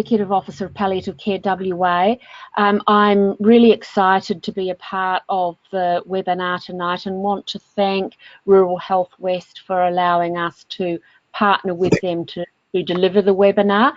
Executive Officer of Palliative Care WA. I'm really excited to be a part of the webinar tonight and want to thank Rural Health West for allowing us to partner with them to deliver the webinar.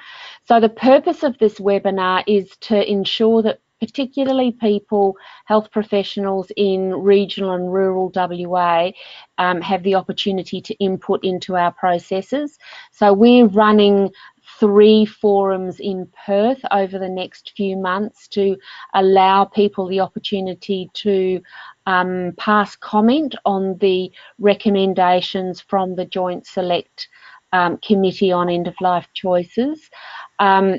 So the purpose of this webinar is to ensure that particularly people, health professionals in regional and rural WA have the opportunity to input into our processes. So we're running 3 forums in Perth over the next few months to allow people the opportunity to pass comment on the recommendations from the Joint Select Committee on End-of-Life Choices.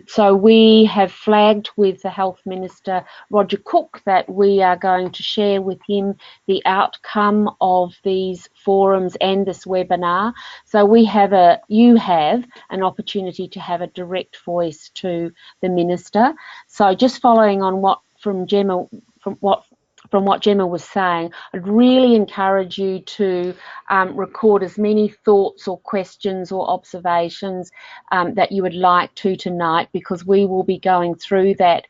So we have flagged with the Health Minister, Roger Cook, that we are going to share with him the outcome of these forums and this webinar. So we have you have an opportunity to have a direct voice to the Minister. So just following on from what Gemma was saying, I'd really encourage you to record as many thoughts or questions or observations that you would like to tonight, because we will be going through that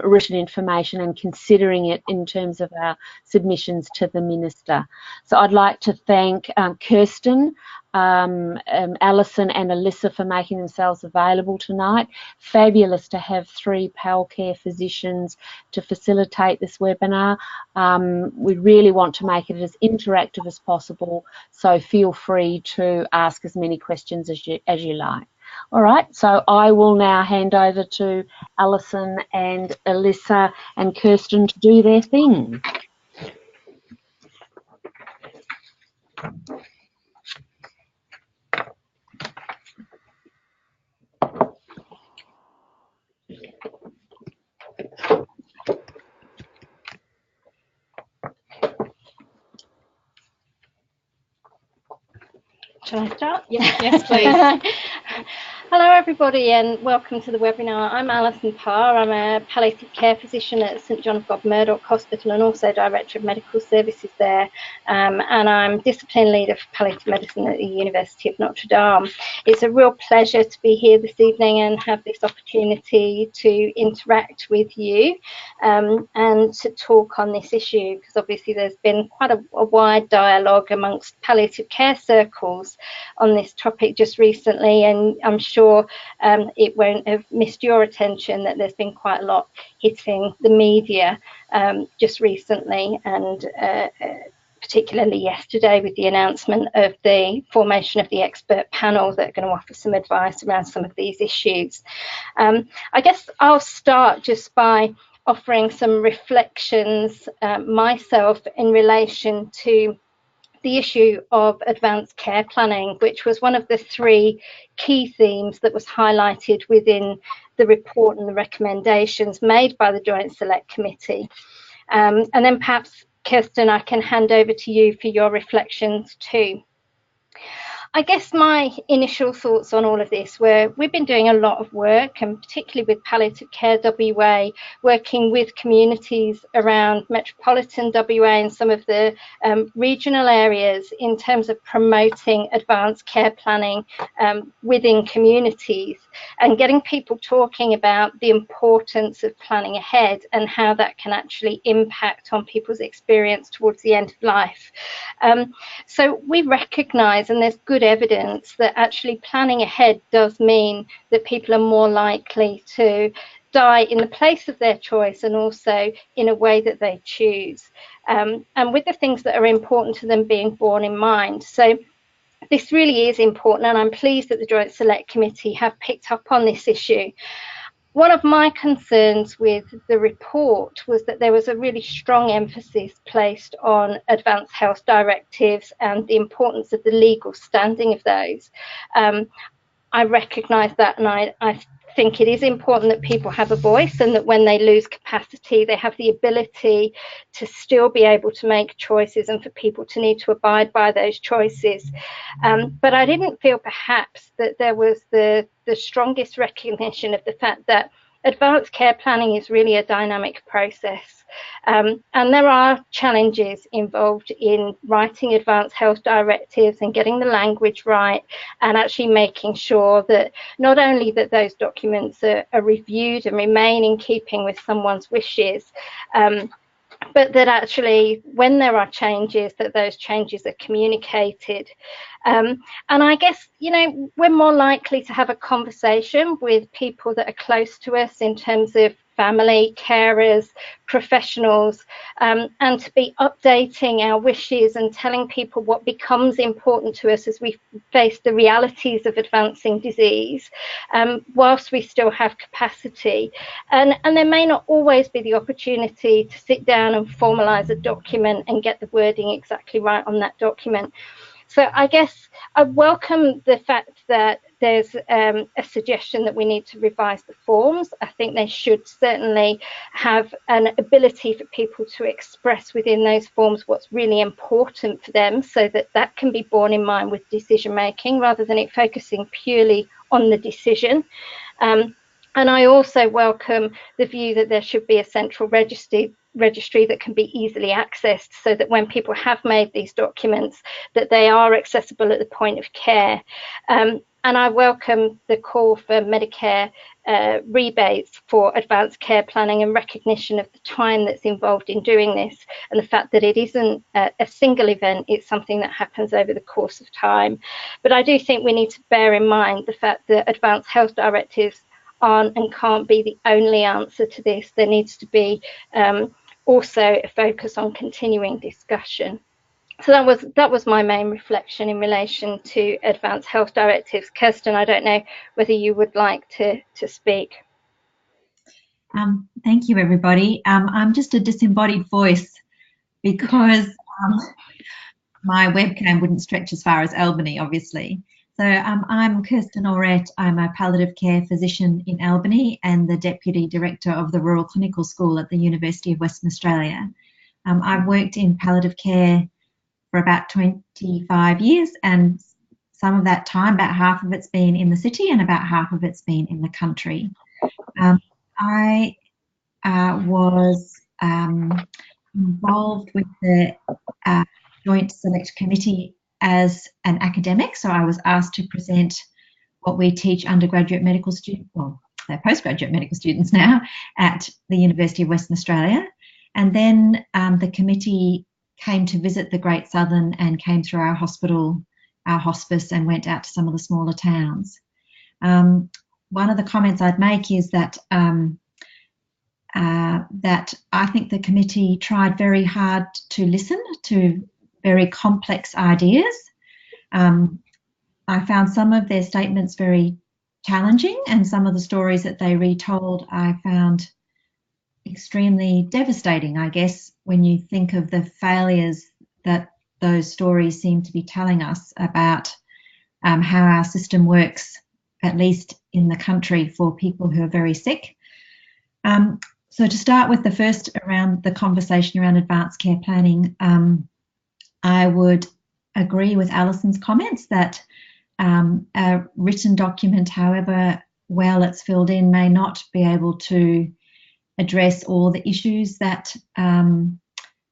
written information and considering it in terms of our submissions to the Minister. So I'd like to thank Kirsten, Alison and Alyssa for making themselves available tonight. Fabulous to have 3 PAL care physicians to facilitate this webinar. We really want to make it as interactive as possible, so feel free to ask as many questions as you like. All right, so I will now hand over to Alison and Alyssa and Kirsten to do their thing. Shall I start? Yes, please. Hello everybody and welcome to the webinar. I'm Alison Power. I'm a palliative care physician at St John of God Murdoch Hospital and also Director of Medical Services there, and I'm Discipline Leader for Palliative Medicine at the University of Notre Dame. It's a real pleasure to be here this evening and have this opportunity to interact with you and to talk on this issue, because obviously there's been quite a wide dialogue amongst palliative care circles on this topic just recently, and I'm sure it won't have missed your attention that there's been quite a lot hitting the media just recently, and particularly yesterday with the announcement of the formation of the expert panel that are going to offer some advice around some of these issues. I guess I'll start just by offering some reflections myself in relation to the issue of advanced care planning, which was one of the 3 key themes that was highlighted within the report and the recommendations made by the Joint Select Committee. And then perhaps, Kirsten, I can hand over to you for your reflections too. I guess my initial thoughts on all of this were, we've been doing a lot of work, and particularly with Palliative Care WA, working with communities around metropolitan WA and some of the regional areas in terms of promoting advanced care planning within communities and getting people talking about the importance of planning ahead and how that can actually impact on people's experience towards the end of life. So we recognise, and there's good evidence, that actually planning ahead does mean that people are more likely to die in the place of their choice and also in a way that they choose, and with the things that are important to them being borne in mind. So this really is important, and I'm pleased that the Joint Select Committee have picked up on this issue. One of my concerns with the report was that there was a really strong emphasis placed on advanced health directives and the importance of the legal standing of those. I recognise that, and I think it is important that people have a voice, and that when they lose capacity, they have the ability to still be able to make choices and for people to need to abide by those choices. But I didn't feel perhaps that there was the strongest recognition of the fact that advanced care planning is really a dynamic process, and there are challenges involved in writing advanced health directives and getting the language right, and actually making sure that not only that those documents are reviewed and remain in keeping with someone's wishes, but that actually when there are changes, that those changes are communicated. And I guess, you know, we're more likely to have a conversation with people that are close to us in terms of family, carers, professionals, and to be updating our wishes and telling people what becomes important to us as we face the realities of advancing disease, whilst we still have capacity. And there may not always be the opportunity to sit down and formalise a document and get the wording exactly right on that document. So I guess I welcome the fact that there's a suggestion that we need to revise the forms. I think they should certainly have an ability for people to express within those forms what's really important for them, so that that can be borne in mind with decision making rather than it focusing purely on the decision. And I also welcome the view that there should be a central registry that can be easily accessed, so that when people have made these documents, that they are accessible at the point of care. And I welcome the call for Medicare rebates for advanced care planning and recognition of the time that's involved in doing this, and the fact that it isn't a single event, it's something that happens over the course of time. But I do think we need to bear in mind the fact that advanced health directives aren't and can't be the only answer to this. There needs to be also a focus on continuing discussion. So that was my main reflection in relation to advanced health directives. Kirsten, I don't know whether you would like to speak. Thank you, everybody. I'm just a disembodied voice because my webcam wouldn't stretch as far as Albany, obviously. So I'm Kirsten Allred. I'm a palliative care physician in Albany and the Deputy Director of the Rural Clinical School at the University of Western Australia. I've worked in palliative care for about 25 years, and some of that time, about half of it's been in the city and about half of it's been in the country. I was involved with the Joint Select Committee as an academic, so I was asked to present what we teach undergraduate medical students, well, they're postgraduate medical students now, at the University of Western Australia. And then the committee came to visit the Great Southern and came through our hospital, our hospice, and went out to some of the smaller towns. One of the comments I'd make is that that I think the committee tried very hard to listen to very complex ideas. I found some of their statements very challenging, and some of the stories that they retold I found extremely devastating, I guess, when you think of the failures that those stories seem to be telling us about how our system works, at least in the country, for people who are very sick. So to start with the first around the conversation around advanced care planning, I would agree with Alison's comments that a written document, however well it's filled in, may not be able to address all the issues that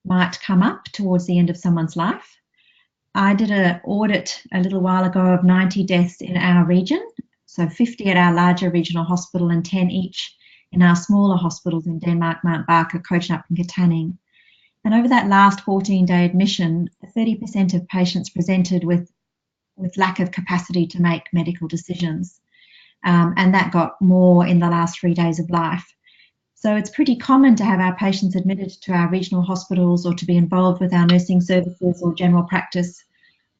might come up towards the end of someone's life. I did an audit a little while ago of 90 deaths in our region, so 50 at our larger regional hospital and 10 each in our smaller hospitals in Denmark, Mount Barker, Kojonup and Katanning. And over that last 14-day admission, 30% of patients presented with lack of capacity to make medical decisions. And that got more in the last 3 days of life. So it's pretty common to have our patients admitted to our regional hospitals or to be involved with our nursing services or general practice,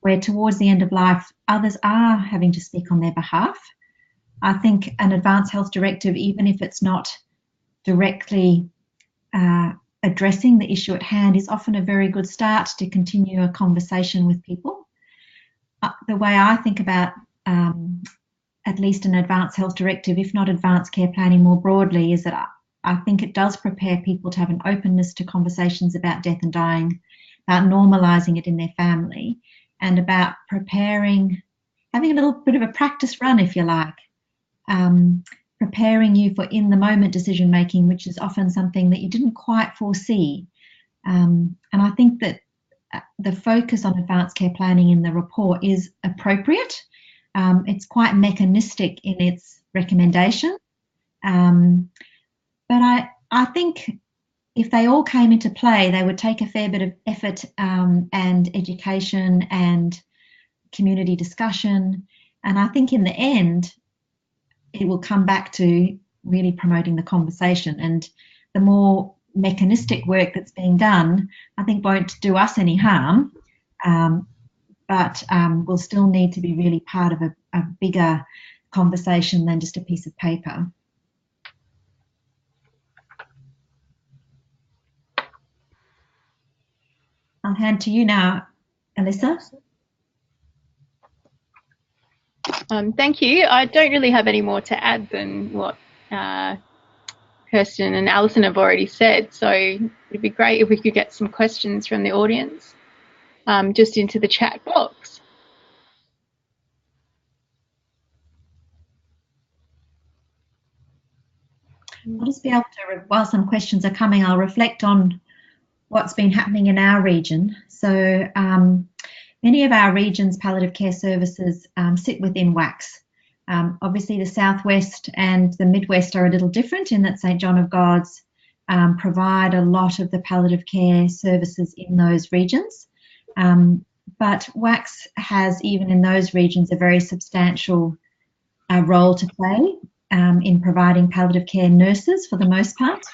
where towards the end of life, others are having to speak on their behalf. I think an advanced health directive, even if it's not directly addressing the issue at hand, is often a very good start to continue a conversation with people. The way I think about at least an advanced health directive, if not advanced care planning more broadly, is that I think it does prepare people to have an openness to conversations about death and dying, about normalising it in their family, and about preparing, having a little bit of a practice run, if you like, preparing you for in-the-moment decision-making, which is often something that you didn't quite foresee. And I think that the focus on advanced care planning in the report is appropriate. It's quite mechanistic in its recommendation. But I think if they all came into play, they would take a fair bit of effort and education and community discussion. And I think in the end, it will come back to really promoting the conversation. And the more mechanistic work that's being done, I think won't do us any harm, but will still need to be really part of a bigger conversation than just a piece of paper. I'll hand to you now, Alyssa. Thank you. I don't really have any more to add than what Kirsten and Alison have already said, so it'd be great if we could get some questions from the audience just into the chat box. I'll just be able to, while some questions are coming, I'll reflect on what's been happening in our region. So many of our region's palliative care services sit within WACS. Obviously the Southwest and the Midwest are a little different in that St John of God's provide a lot of the palliative care services in those regions. But WACS has, even in those regions, a very substantial role to play in providing palliative care nurses for the most part.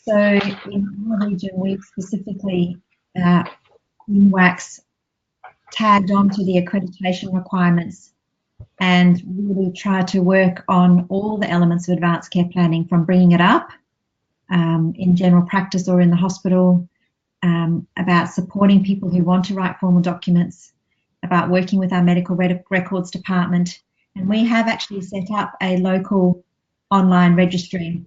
So in our region, we've specifically in WACS tagged onto the accreditation requirements and really try to work on all the elements of advanced care planning, from bringing it up in general practice or in the hospital, about supporting people who want to write formal documents, about working with our medical records department. And we have actually set up a local online registry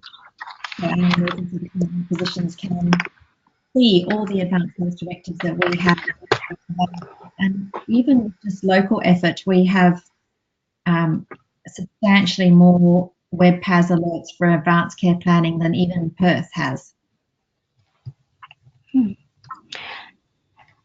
so our emergency physicians can see all the advanced health directives that we have. And even with just local effort, we have substantially more web PAS alerts for advanced care planning than even Perth has.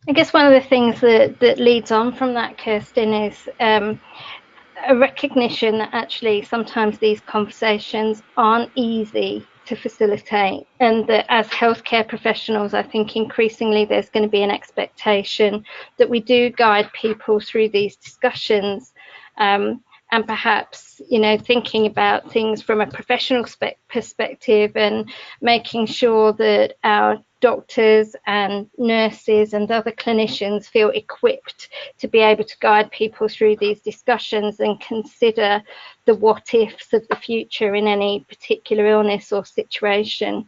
I guess one of the things that leads on from that, Kirsten, is a recognition that actually sometimes these conversations aren't easy to facilitate, and that as healthcare professionals, I think increasingly there's going to be an expectation that we do guide people through these discussions, and perhaps, you know, thinking about things from a professional perspective and making sure that our doctors and nurses and other clinicians feel equipped to be able to guide people through these discussions and consider the what ifs of the future in any particular illness or situation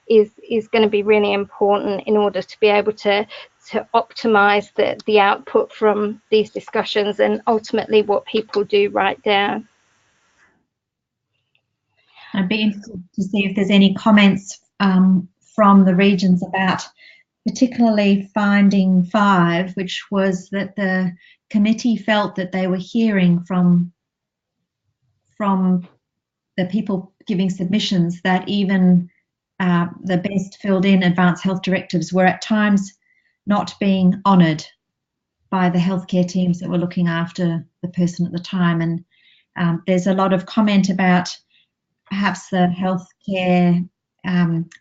is going to be really important in order to be able to optimize the output from these discussions and ultimately what people do write down. I'd be interested to see if there's any comments from the regions about particularly finding 5, which was that the committee felt that they were hearing from the people giving submissions that even the best filled in advanced health directives were at times not being honoured by the healthcare teams that were looking after the person at the time. And there's a lot of comment about perhaps the healthcare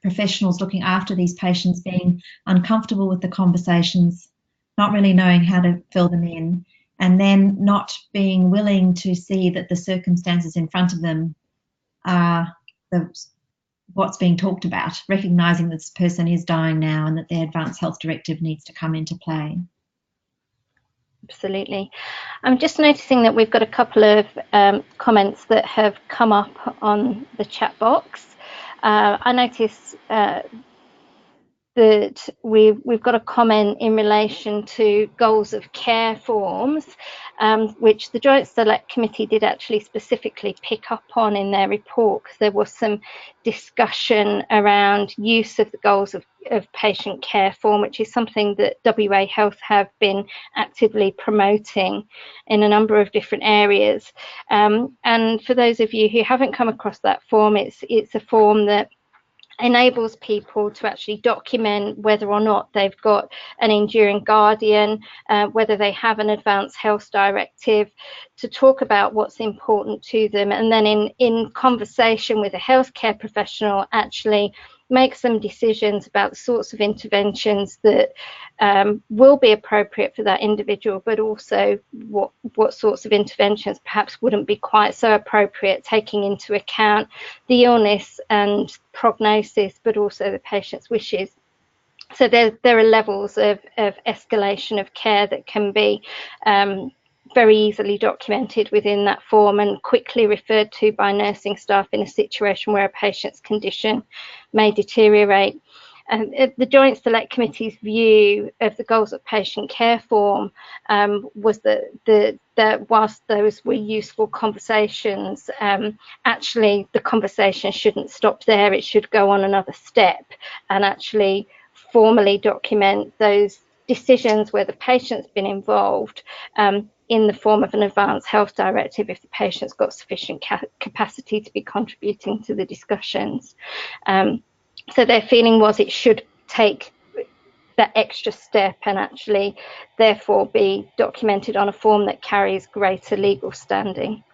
professionals looking after these patients being uncomfortable with the conversations, not really knowing how to fill them in, and then not being willing to see that the circumstances in front of them are what's being talked about, recognising that this person is dying now and that their advanced health directive needs to come into play. Absolutely. I'm just noticing that we've got a couple of comments that have come up on the chat box. I notice that we've got a comment in relation to goals of care forms, which the Joint Select Committee did actually specifically pick up on in their report, because there was some discussion around use of the goals of patient care form, which is something that WA Health have been actively promoting in a number of different areas. And for those of you who haven't come across that form, it's a form that enables people to actually document whether or not they've got an enduring guardian, whether they have an advanced health directive, to talk about what's important to them, and then in conversation with a healthcare professional actually make some decisions about the sorts of interventions that will be appropriate for that individual, but also what sorts of interventions perhaps wouldn't be quite so appropriate, taking into account the illness and prognosis, but also the patient's wishes. So there are levels of escalation of care that can be very easily documented within that form and quickly referred to by nursing staff in a situation where a patient's condition may deteriorate. The Joint Select Committee's view of the goals of patient care form was that whilst those were useful conversations, actually the conversation shouldn't stop there. It should go on another step and actually formally document those decisions where the patient's been involved in the form of an advanced health directive if the patient's got sufficient capacity to be contributing to the discussions. So their feeling was it should take that extra step and actually therefore be documented on a form that carries greater legal standing.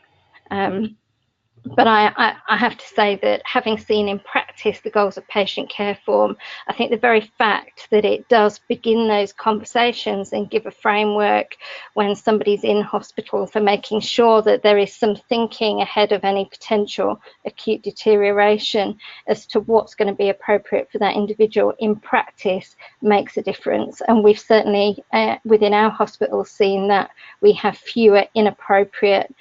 But I have to say that having seen in practice the goals of patient care form, I think the very fact that it does begin those conversations and give a framework when somebody's in hospital for making sure that there is some thinking ahead of any potential acute deterioration as to what's going to be appropriate for that individual in practice makes a difference. And we've certainly within our hospital seen that we have fewer inappropriate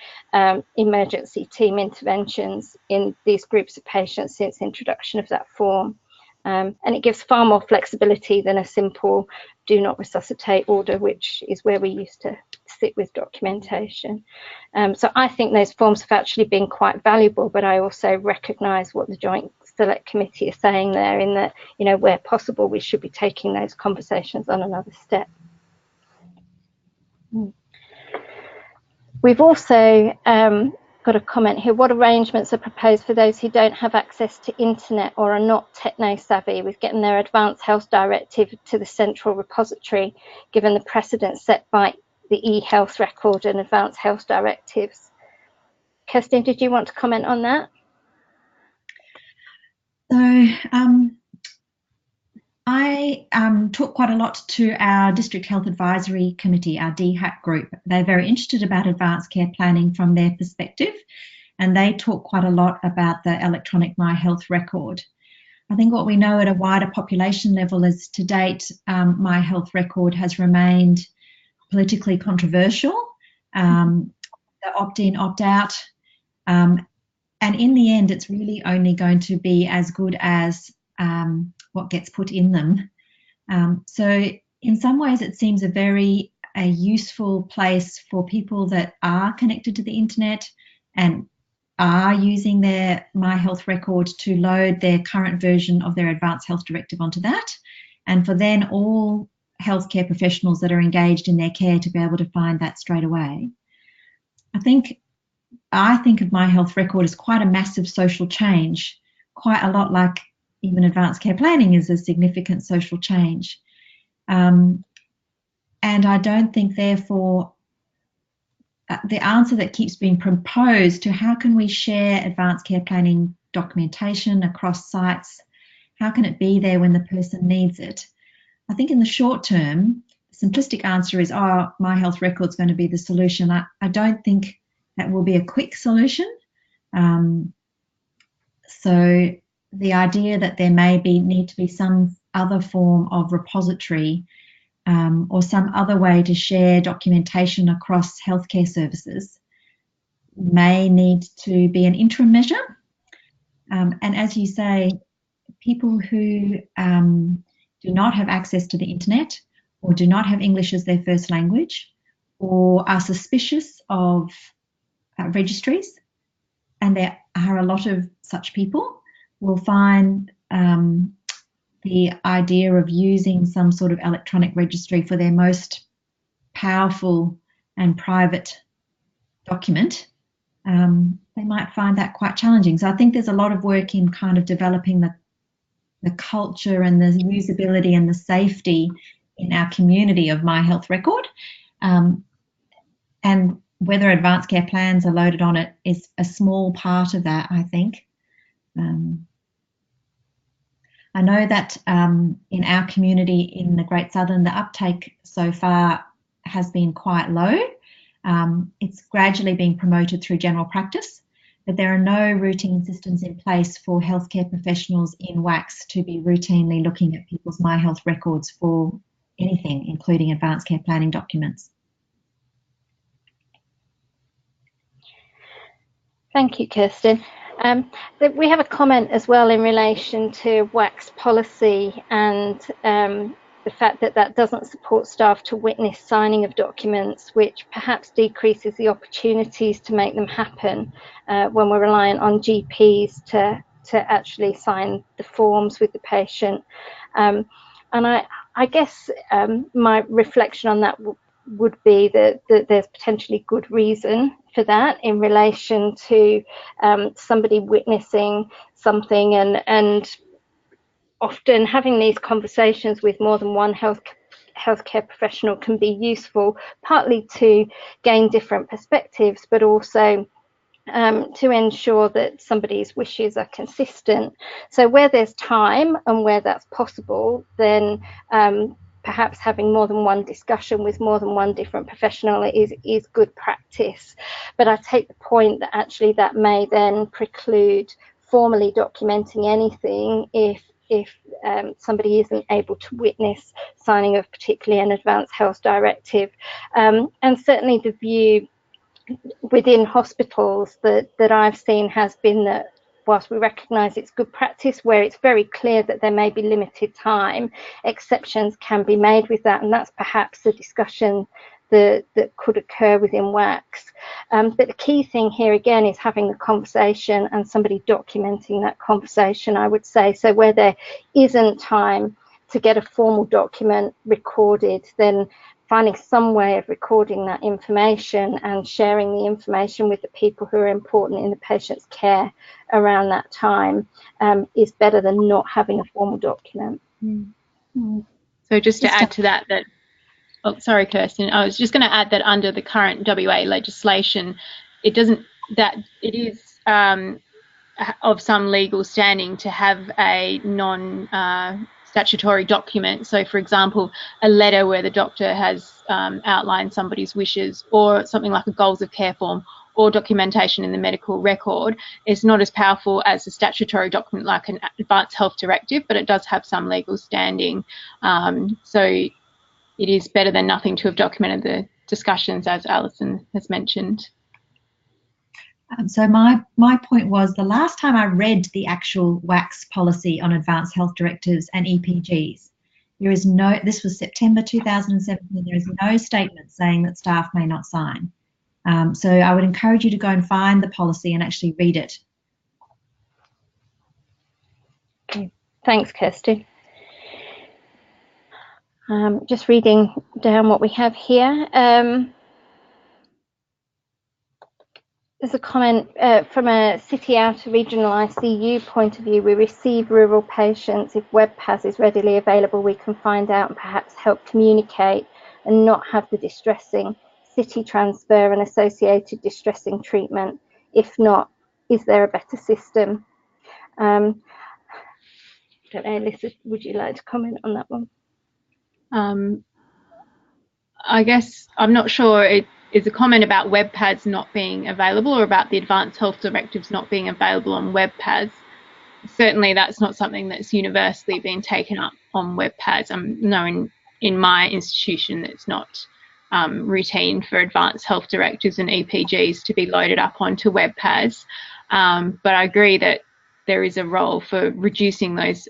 emergency team interventions in these groups of patients since introduction of that form. And it gives far more flexibility than a simple do not resuscitate order, which is where we used to sit with documentation. So I think those forms have actually been quite valuable, but I also recognise what the Joint Select Committee is saying there, in that, you know, where possible, we should be taking those conversations on another step. We've also got a comment here. What arrangements are proposed for those who don't have access to internet or are not techno-savvy with getting their advanced health directive to the central repository, given the precedent set by the e-health record and advanced health directives? Kirsten, did you want to comment on that? So I talk quite a lot to our District Health Advisory Committee, our DHAC group. They're very interested about advanced care planning from their perspective, and they talk quite a lot about the electronic My Health record. I think what we know at a wider population level is, to date, My Health record has remained politically controversial, the opt-in, opt-out, and in the end it's really only going to be as good as what gets put in them. So in some ways it seems a useful place for people that are connected to the internet and are using their My Health record to load their current version of their advanced health directive onto that, and for then all healthcare professionals that are engaged in their care to be able to find that straight away. I think of My Health record as quite a massive social change, quite a lot like even advanced care planning is a significant social change. And I don't think, therefore, the answer that keeps being proposed to how can we share advanced care planning documentation across sites, how can it be there when the person needs it? I think in the short term, the simplistic answer is, oh, My Health record's going to be the solution. I don't think that will be a quick solution. So the idea that there may need to be some other form of repository or some other way to share documentation across healthcare services may need to be an interim measure. And as you say, people who do not have access to the internet or do not have English as their first language or are suspicious of registries, and there are a lot of such people, will find the idea of using some sort of electronic registry for their most powerful and private document, they might find that quite challenging. So I think there's a lot of work in kind of developing the culture and the usability and the safety in our community of My Health Record. And whether advanced care plans are loaded on it is a small part of that, I think. I know that in our community in the Great Southern, the uptake so far has been quite low. It's gradually being promoted through general practice, but there are no routine systems in place for healthcare professionals in WACS to be routinely looking at people's My Health records for anything, including advanced care planning documents. Thank you, Kirsten. We have a comment as well in relation to WACS policy and the fact that that doesn't support staff to witness signing of documents, which perhaps decreases the opportunities to make them happen when we're reliant on GPs to actually sign the forms with the patient. And I guess my reflection on that would be that there's potentially good reason for that in relation to somebody witnessing something, and often having these conversations with more than one healthcare professional can be useful, partly to gain different perspectives, but also to ensure that somebody's wishes are consistent. So where there's time and where that's possible, then perhaps having more than one discussion with more than one different professional is good practice. But I take the point that actually that may then preclude formally documenting anything if somebody isn't able to witness signing of particularly an advanced health directive. And certainly the view within hospitals that I've seen has been that whilst we recognise it's good practice where it's very clear that there may be limited time, exceptions can be made with that, and that's perhaps a discussion that could occur within WACS. But the key thing here again is having the conversation and somebody documenting that conversation, I would say. So where there isn't time to get a formal document recorded, then finding some way of recording that information and sharing the information with the people who are important in the patient's care around that time is better than not having a formal document. So just to add to that, oh, sorry, Kirsten, I was just going to add that under the current WA legislation, it is of some legal standing to have a non-statutory document. So, for example, a letter where the doctor has outlined somebody's wishes, or something like a goals of care form, or documentation in the medical record, is not as powerful as a statutory document like an advanced health directive, but it does have some legal standing. So it is better than nothing to have documented the discussions, as Alison has mentioned. So my point was, the last time I read the actual WACS policy on advanced health directives and EPGs, this was September 2017, there is no statement saying that staff may not sign. So I would encourage you to go and find the policy and actually read it. Okay. Thanks, Kirsty. Just reading down what we have here. There's a comment from a city outer regional ICU point of view. We receive rural patients. If WebPAS is readily available, we can find out and perhaps help communicate and not have the distressing city transfer and associated distressing treatment. If not, is there a better system? I don't know, Alyssa, would you like to comment on that one? I guess I'm not sure it is a comment about WebPAS not being available or about the advanced health directives not being available on WebPAS. Certainly that's not something that's universally been taken up on WebPAS. No, in my institution it's not routine for advanced health directives and EPGs to be loaded up onto WebPAS. But I agree that there is a role for reducing those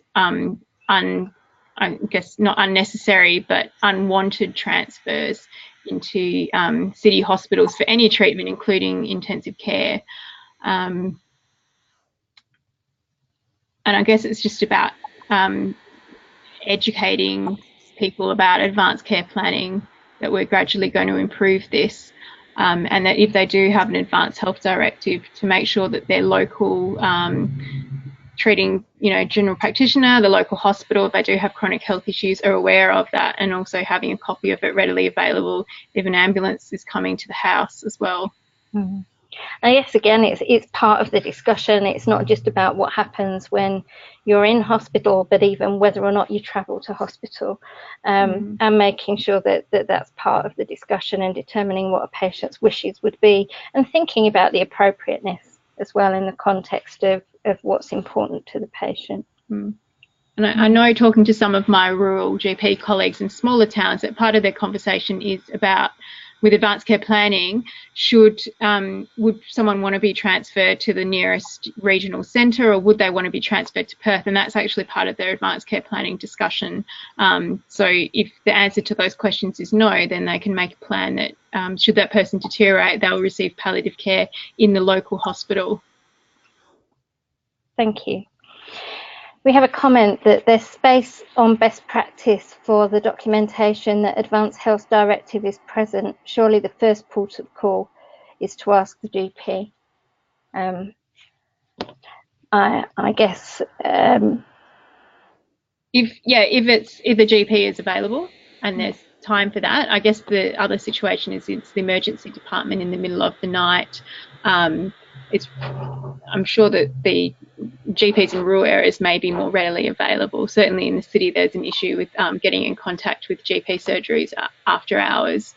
I guess not unnecessary, but unwanted transfers into city hospitals for any treatment, including intensive care. And I guess it's just about educating people about advanced care planning, that we're gradually going to improve this, and that if they do have an advanced health directive, to make sure that their local treating, general practitioner, the local hospital, if they do have chronic health issues, are aware of that, and also having a copy of it readily available if an ambulance is coming to the house as well. Mm-hmm. And yes, again, it's part of the discussion. It's not just about what happens when you're in hospital, but even whether or not you travel to hospital, and making sure that that's part of the discussion, and determining what a patient's wishes would be, and thinking about the appropriateness as well in the context of what's important to the patient. And I know, talking to some of my rural GP colleagues in smaller towns, that part of their conversation is about, with advanced care planning, would someone want to be transferred to the nearest regional centre, or would they want to be transferred to Perth? And that's actually part of their advanced care planning discussion. So if the answer to those questions is no, then they can make a plan that should that person deteriorate, they'll receive palliative care in the local hospital. Thank you. We have a comment that there's space on best practice for the documentation that Advanced Health Directive is present. Surely the first port of call is to ask the GP. I guess if the GP is available and there's time for that. I guess the other situation is it's the emergency department in the middle of the night. I'm sure that the GPs in rural areas may be more readily available. Certainly in the city, there's an issue with getting in contact with GP surgeries after hours,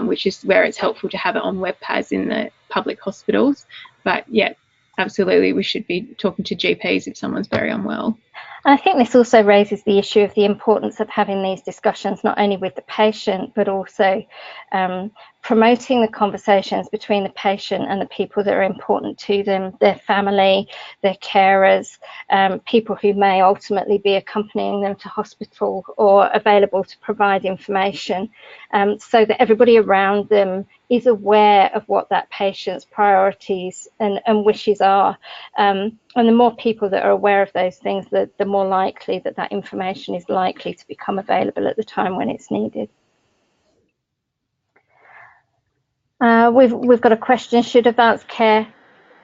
which is where it's helpful to have it on web pads in the public hospitals. But yeah, absolutely, we should be talking to GPs if someone's very unwell. And I think this also raises the issue of the importance of having these discussions, not only with the patient, but also promoting the conversations between the patient and the people that are important to them, their family, their carers, people who may ultimately be accompanying them to hospital or available to provide information, so that everybody around them is aware of what that patient's priorities and wishes are. And the more people that are aware of those things, the more likely that information is likely to become available at the time when it's needed. We've got a question: should advanced care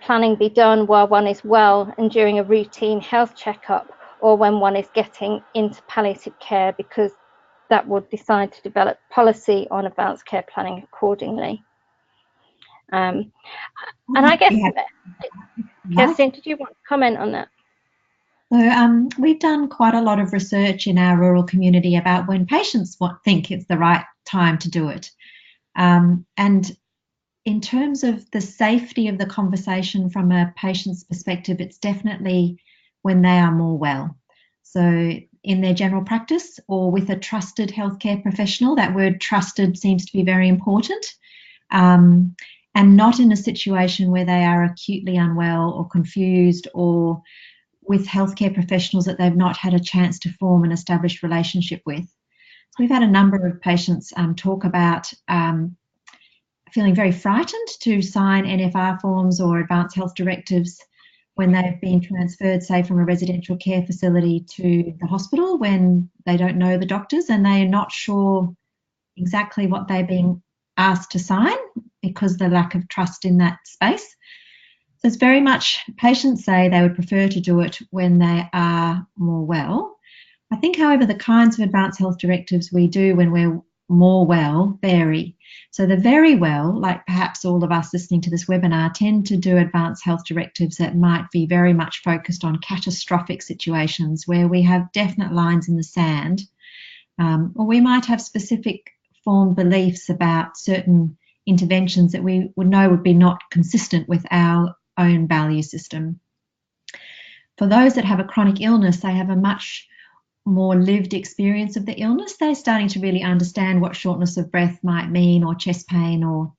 planning be done while one is well and during a routine health checkup, or when one is getting into palliative care, because that would decide to develop policy on advanced care planning accordingly? And I guess, Kirsten, did you want to comment on that? So we've done quite a lot of research in our rural community about when patients think it's the right time to do it. And in terms of the safety of the conversation from a patient's perspective, it's definitely when they are more well. So in their general practice or with a trusted healthcare professional. That word trusted seems to be very important. And not in a situation where they are acutely unwell or confused, or with healthcare professionals that they've not had a chance to form an established relationship with. So we've had a number of patients talk about feeling very frightened to sign NFR forms or advanced health directives when they've been transferred, say, from a residential care facility to the hospital, when they don't know the doctors and they're not sure exactly what they're being asked to sign because of the lack of trust in that space. So it's very much, patients say they would prefer to do it when they are more well. I think, however, the kinds of advanced health directives we do when we're more well vary. So the very well, like perhaps all of us listening to this webinar, tend to do advanced health directives that might be very much focused on catastrophic situations where we have definite lines in the sand, or we might have specific formed beliefs about certain interventions that we would know would be not consistent with our own value system. For those that have a chronic illness, they have a much more lived experience of the illness. They're starting to really understand what shortness of breath might mean, or chest pain, or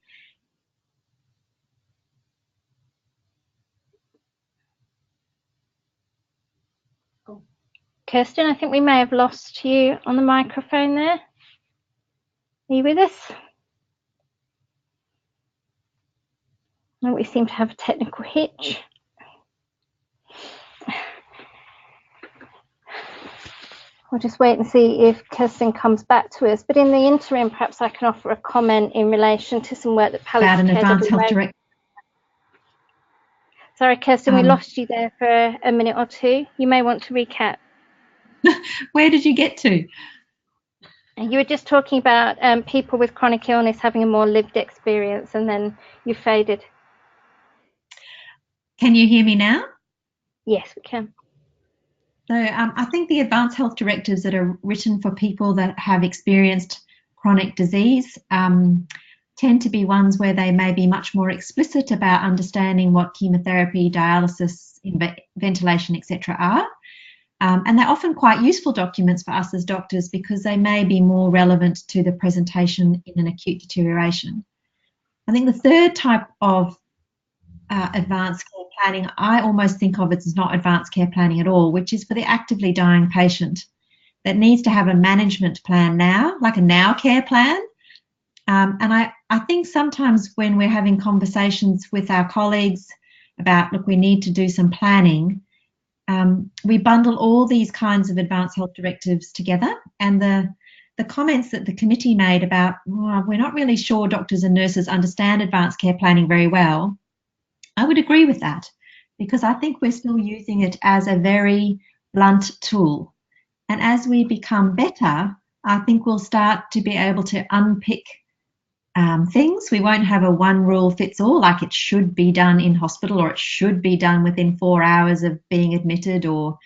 Kirsten, I think we may have lost you on the microphone there. Are you with us? No, we seem to have a technical hitch. We'll just wait and see if Kirsten comes back to us. But in the interim, perhaps I can offer a comment in relation to some work that Palliative Care advanced health WA. directive. Sorry, Kirsten, we lost you there for a minute or two. You may want to recap. Where did you get to? You were just talking about people with chronic illness having a more lived experience, and then you faded. Can you hear me now? Yes, we can. So I think the advanced health directives that are written for people that have experienced chronic disease tend to be ones where they may be much more explicit about understanding what chemotherapy, dialysis, ventilation, etc. are. And they're often quite useful documents for us as doctors because they may be more relevant to the presentation in an acute deterioration. I think the third type of advanced care planning, I almost think of it as not advanced care planning at all, which is for the actively dying patient that needs to have a management plan now, like a now care plan. And I think sometimes when we're having conversations with our colleagues about, look, we need to do some planning, we bundle all these kinds of advanced health directives together. And the comments that the committee made about, oh, we're not really sure doctors and nurses understand advanced care planning very well, I would agree with that, because I think we're still using it as a very blunt tool. And as we become better, I think we'll start to be able to unpick things. We won't have a one rule fits all, like it should be done in hospital or it should be done within 4 hours of being admitted. Or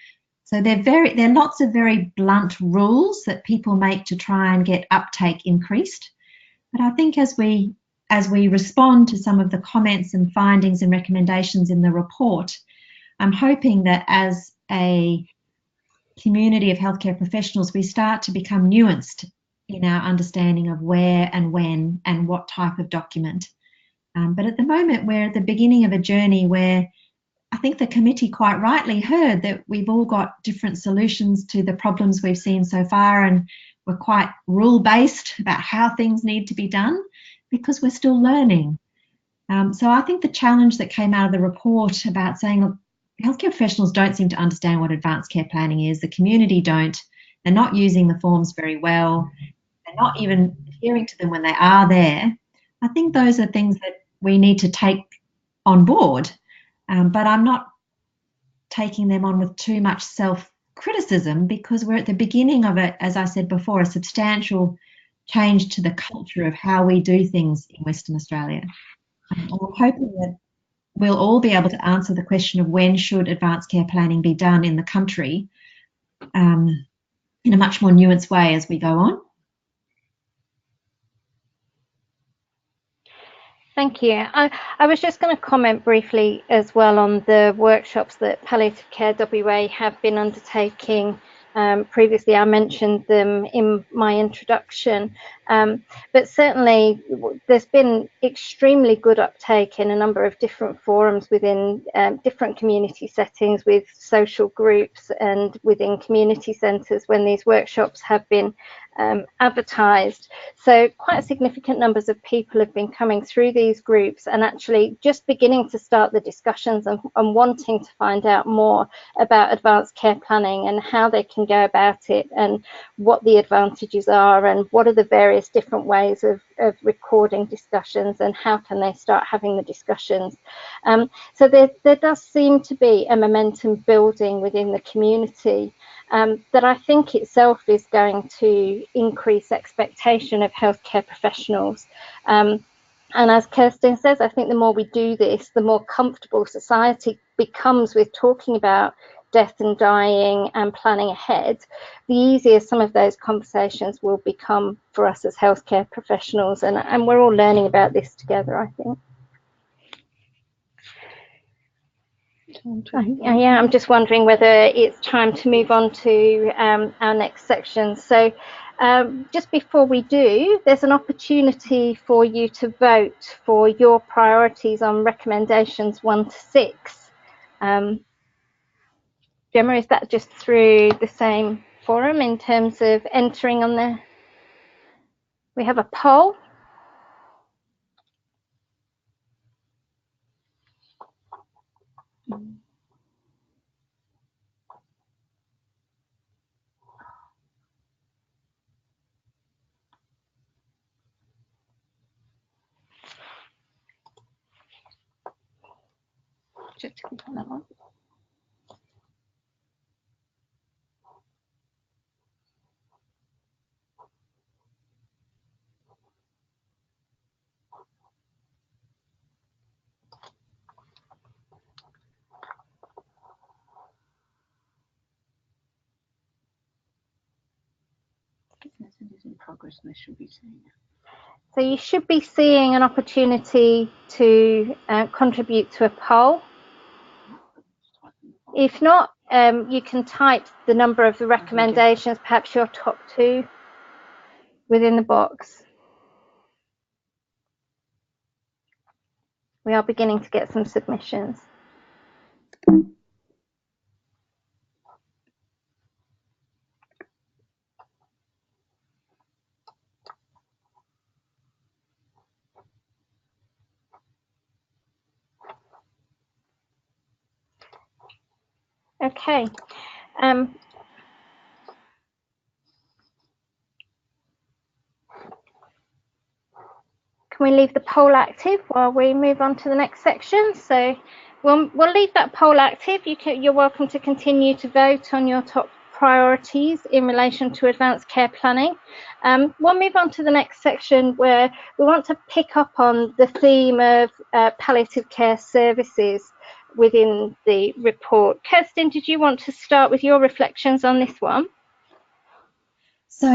so there are lots of very blunt rules that people make to try and get uptake increased. But I think as we respond to some of the comments and findings and recommendations in the report, I'm hoping that as a community of healthcare professionals, we start to become nuanced in our understanding of where and when and what type of document. But at the moment, we're at the beginning of a journey where I think the committee quite rightly heard that we've all got different solutions to the problems we've seen so far, and we're quite rule-based about how things need to be done because we're still learning. So I think the challenge that came out of the report about saying, look, healthcare professionals don't seem to understand what advanced care planning is, the community don't, they're not using the forms very well, they're not even adhering to them when they are there. I think those are things that we need to take on board, but I'm not taking them on with too much self-criticism because we're at the beginning of it, as I said before, a substantial change to the culture of how we do things in Western Australia. I'm hoping that we'll all be able to answer the question of when should advanced care planning be done in the country in a much more nuanced way as we go on. Thank you. I was just going to comment briefly as well on the workshops that Palliative Care WA have been undertaking. Previously, I mentioned them in my introduction, but certainly there's been extremely good uptake in a number of different forums within different community settings with social groups and within community centres when these workshops have been advertised. So quite significant numbers of people have been coming through these groups and actually just beginning to start the discussions and wanting to find out more about advanced care planning and how they can go about it and what the advantages are and what are the various different ways of recording discussions and how can they start having the discussions. So there does seem to be a momentum building within the community that I think itself is going to increase expectation of healthcare professionals. And as Kirsten says, I think the more we do this, the more comfortable society becomes with talking about death and dying and planning ahead, the easier some of those conversations will become for us as healthcare professionals. And we're all learning about this together, I think. Yeah, I'm just wondering whether it's time to move on to our next section. So just before we do, there's an opportunity for you to vote for your priorities on recommendations 1 to 6. Gemma, is that just through the same forum in terms of entering on the... We have a poll. Just click on that one. Is in progress, and they should be seeing it. So you should be seeing an opportunity to contribute to a poll. If not, you can type the number of the recommendations, perhaps your top 2, within the box. We are beginning to get some submissions. Okay. Can we leave the poll active while we move on to the next section? So we'll leave that poll active. You're welcome to continue to vote on your top priorities in relation to advanced care planning. We'll move on to the next section where we want to pick up on the theme of palliative care services within the report. Kirsten, did you want to start with your reflections on this one? So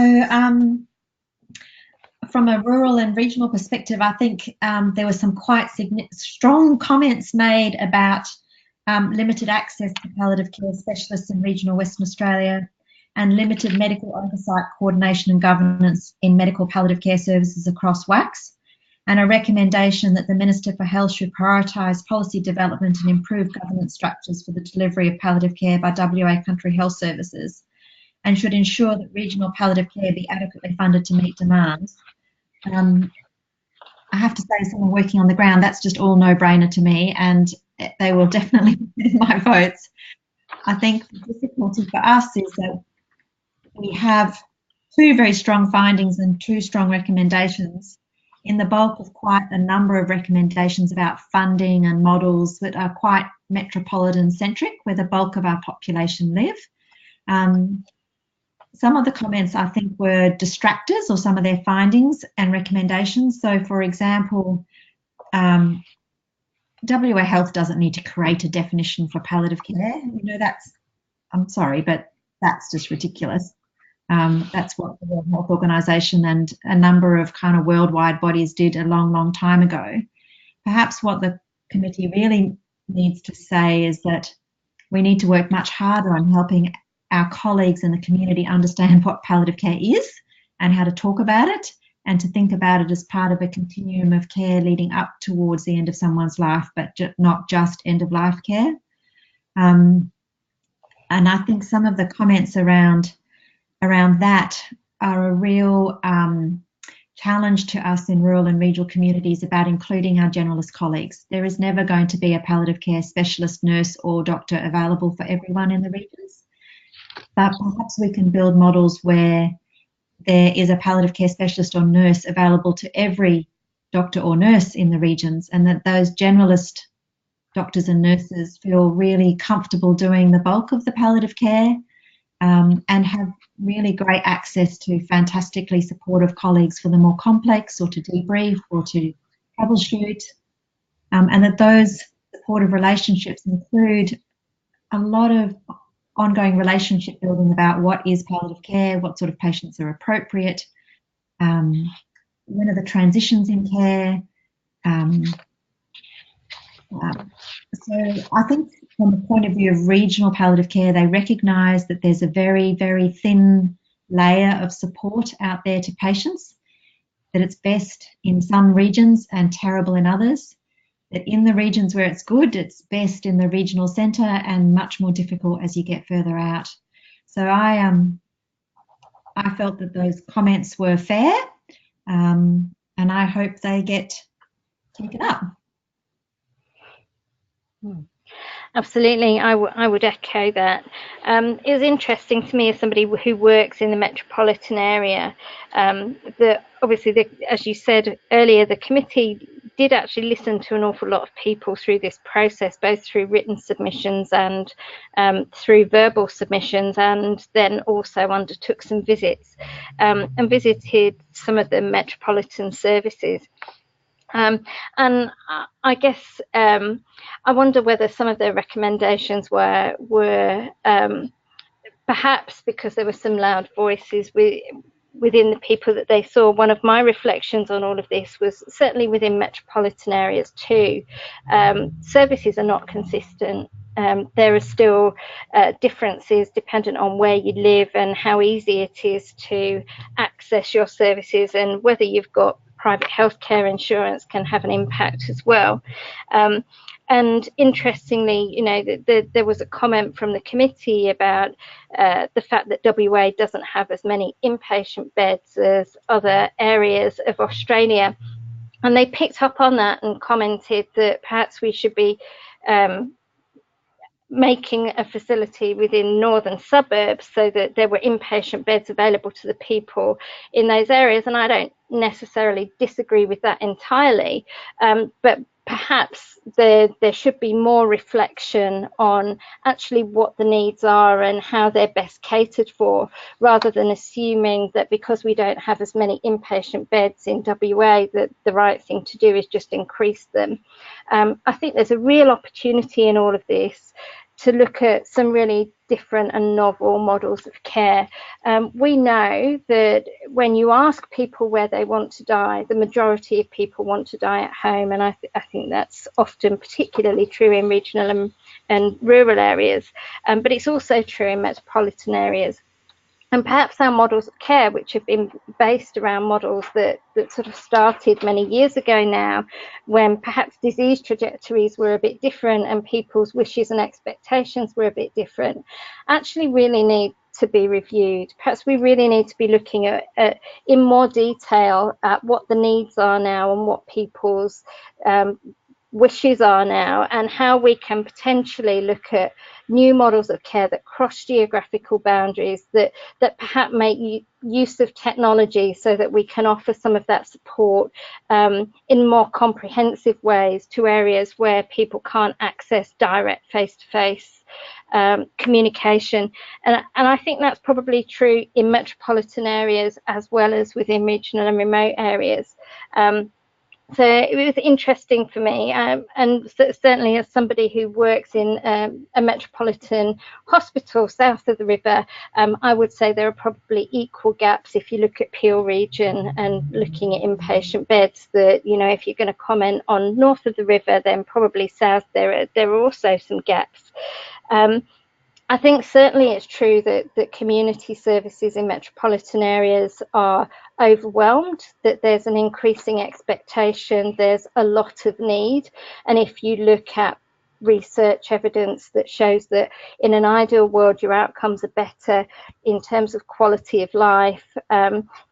from a rural and regional perspective, I think there were some quite strong comments made about limited access to palliative care specialists in regional Western Australia and limited medical oversight, coordination and governance in medical palliative care services across WACS, and a recommendation that the Minister for Health should prioritise policy development and improve governance structures for the delivery of palliative care by WA Country Health Services, and should ensure that regional palliative care be adequately funded to meet demand. I have to say, as someone working on the ground, that's just all no-brainer to me, and they will definitely be my votes. I think the difficulty for us is that we have 2 very strong findings and 2 strong recommendations in the bulk of quite a number of recommendations about funding and models that are quite metropolitan-centric, where the bulk of our population live. Some of the comments, I think, were distractors, or some of their findings and recommendations. So, for example, WA Health doesn't need to create a definition for palliative care. You know, I'm sorry, but that's just ridiculous. That's what the World Health Organization and a number of kind of worldwide bodies did a long, long time ago. Perhaps what the committee really needs to say is that we need to work much harder on helping our colleagues in the community understand what palliative care is and how to talk about it, and to think about it as part of a continuum of care leading up towards the end of someone's life, but not just end-of-life care. And I think some of the comments around that are a real challenge to us in rural and regional communities about including our generalist colleagues. There is never going to be a palliative care specialist, nurse or doctor available for everyone in the regions, but perhaps we can build models where there is a palliative care specialist or nurse available to every doctor or nurse in the regions, and that those generalist doctors and nurses feel really comfortable doing the bulk of the palliative care, and have really great access to fantastically supportive colleagues for the more complex, or to debrief or to troubleshoot, and that those supportive relationships include a lot of ongoing relationship building about what is palliative care, what sort of patients are appropriate, when are the transitions in care. So I think from the point of view of regional palliative care, they recognise that there's a very, very thin layer of support out there to patients, that it's best in some regions and terrible in others, that in the regions where it's good, it's best in the regional centre and much more difficult as you get further out. So I felt that those comments were fair, and I hope they get taken up. Absolutely, I would echo that. It was interesting to me as somebody who works in the metropolitan area that obviously, as you said earlier, the committee did actually listen to an awful lot of people through this process, both through written submissions and through verbal submissions, and then also undertook some visits and visited some of the metropolitan services. And I guess I wonder whether some of their recommendations were perhaps because there were some loud voices within the people that they saw. One of my reflections on all of this was certainly within metropolitan areas too. Services are not consistent. There are still differences dependent on where you live and how easy it is to access your services, and whether you've got private healthcare insurance can have an impact as well. And interestingly, you know, there was a comment from the committee about the fact that WA doesn't have as many inpatient beds as other areas of Australia. And they picked up on that and commented that perhaps we should be making a facility within northern suburbs so that there were inpatient beds available to the people in those areas. And I don't necessarily disagree with that entirely, but perhaps there should be more reflection on actually what the needs are and how they're best catered for, rather than assuming that because we don't have as many inpatient beds in WA that the right thing to do is just increase them. I think there's a real opportunity in all of this to look at some really different and novel models of care. We know that when you ask people where they want to die, the majority of people want to die at home, and I think that's often particularly true in regional and rural areas, but it's also true in metropolitan areas. And perhaps our models of care, which have been based around models that sort of started many years ago now, when perhaps disease trajectories were a bit different and people's wishes and expectations were a bit different, actually really need to be reviewed. Perhaps we really need to be looking at in more detail at what the needs are now and what people's wishes are now, and how we can potentially look at new models of care that cross geographical boundaries, that perhaps make use of technology so that we can offer some of that support in more comprehensive ways to areas where people can't access direct face-to-face communication. And I think that's probably true in metropolitan areas as well as within regional and remote areas. So it was interesting for me, and certainly as somebody who works in a metropolitan hospital south of the river, I would say there are probably equal gaps if you look at Peel region and looking at inpatient beds, that, you know, if you're going to comment on north of the river, then probably south there are also some gaps. I think certainly it's true that community services in metropolitan areas are overwhelmed, that there's an increasing expectation, there's a lot of need. And if you look at research evidence that shows that in an ideal world your outcomes are better in terms of quality of life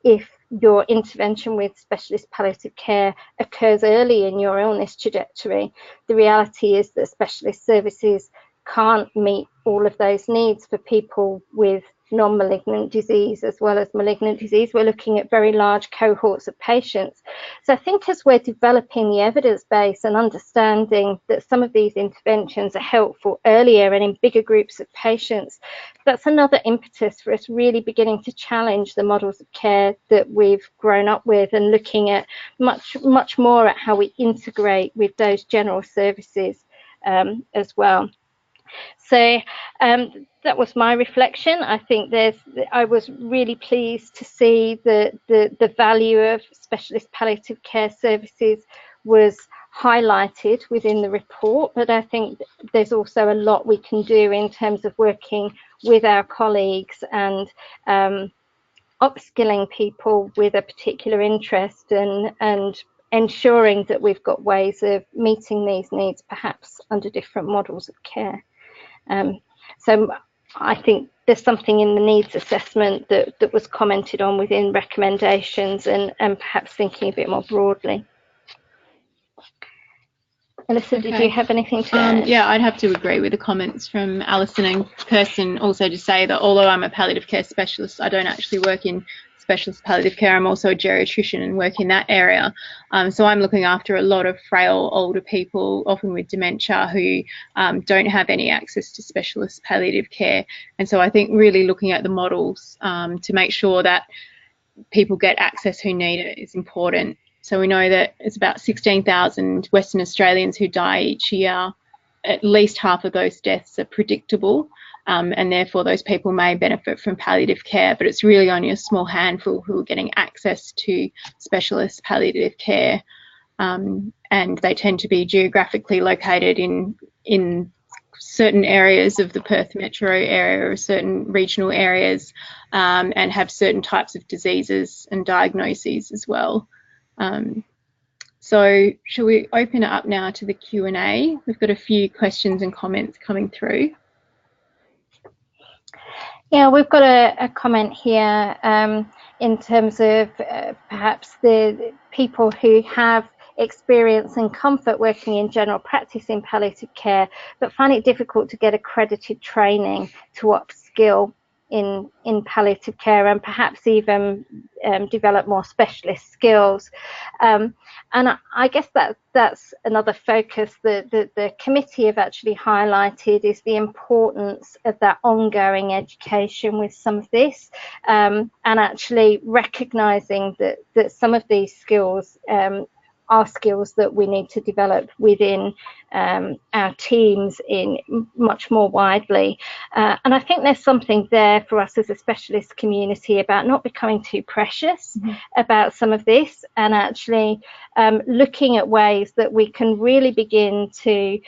if your intervention with specialist palliative care occurs early in your illness trajectory. The reality is that specialist services can't meet all of those needs for people with non-malignant disease as well as malignant disease. We're looking at very large cohorts of patients. So I think as we're developing the evidence base and understanding that some of these interventions are helpful earlier and in bigger groups of patients, that's another impetus for us really beginning to challenge the models of care that we've grown up with, and looking at much more at how we integrate with those general services as well. So that was my reflection. I think I was really pleased to see that the value of specialist palliative care services was highlighted within the report, but I think there's also a lot we can do in terms of working with our colleagues and upskilling people with a particular interest and ensuring that we've got ways of meeting these needs, perhaps under different models of care. So I think there's something in the needs assessment that was commented on within recommendations, and perhaps thinking a bit more broadly. Alyssa, did you have anything to add? Yeah, I'd have to agree with the comments from Alison and Kirsten. Also to say that although I'm a palliative care specialist, I don't actually work in specialist palliative care. I'm also a geriatrician and work in that area. So I'm looking after a lot of frail older people, often with dementia, who don't have any access to specialist palliative care. And so I think really looking at the models to make sure that people get access who need it is important. So we know that it's about 16,000 Western Australians who die each year. At least half of those deaths are predictable, and therefore those people may benefit from palliative care, but it's really only a small handful who are getting access to specialist palliative care, and they tend to be geographically located in certain areas of the Perth metro area or certain regional areas, and have certain types of diseases and diagnoses as well. So shall we open it up now to the Q&A? We've got a few questions and comments coming through. Yeah, we've got a comment here in terms of perhaps the people who have experience and comfort working in general practice in palliative care, but find it difficult to get accredited training to upskill in palliative care, and perhaps even develop more specialist skills. And I guess that's another focus that the committee have actually highlighted, is the importance of that ongoing education with some of this, and actually recognising that some of these skills are skills that we need to develop within our teams in much more widely. And I think there's something there for us as a specialist community about not becoming too precious about some of this, and actually looking at ways that we can really begin to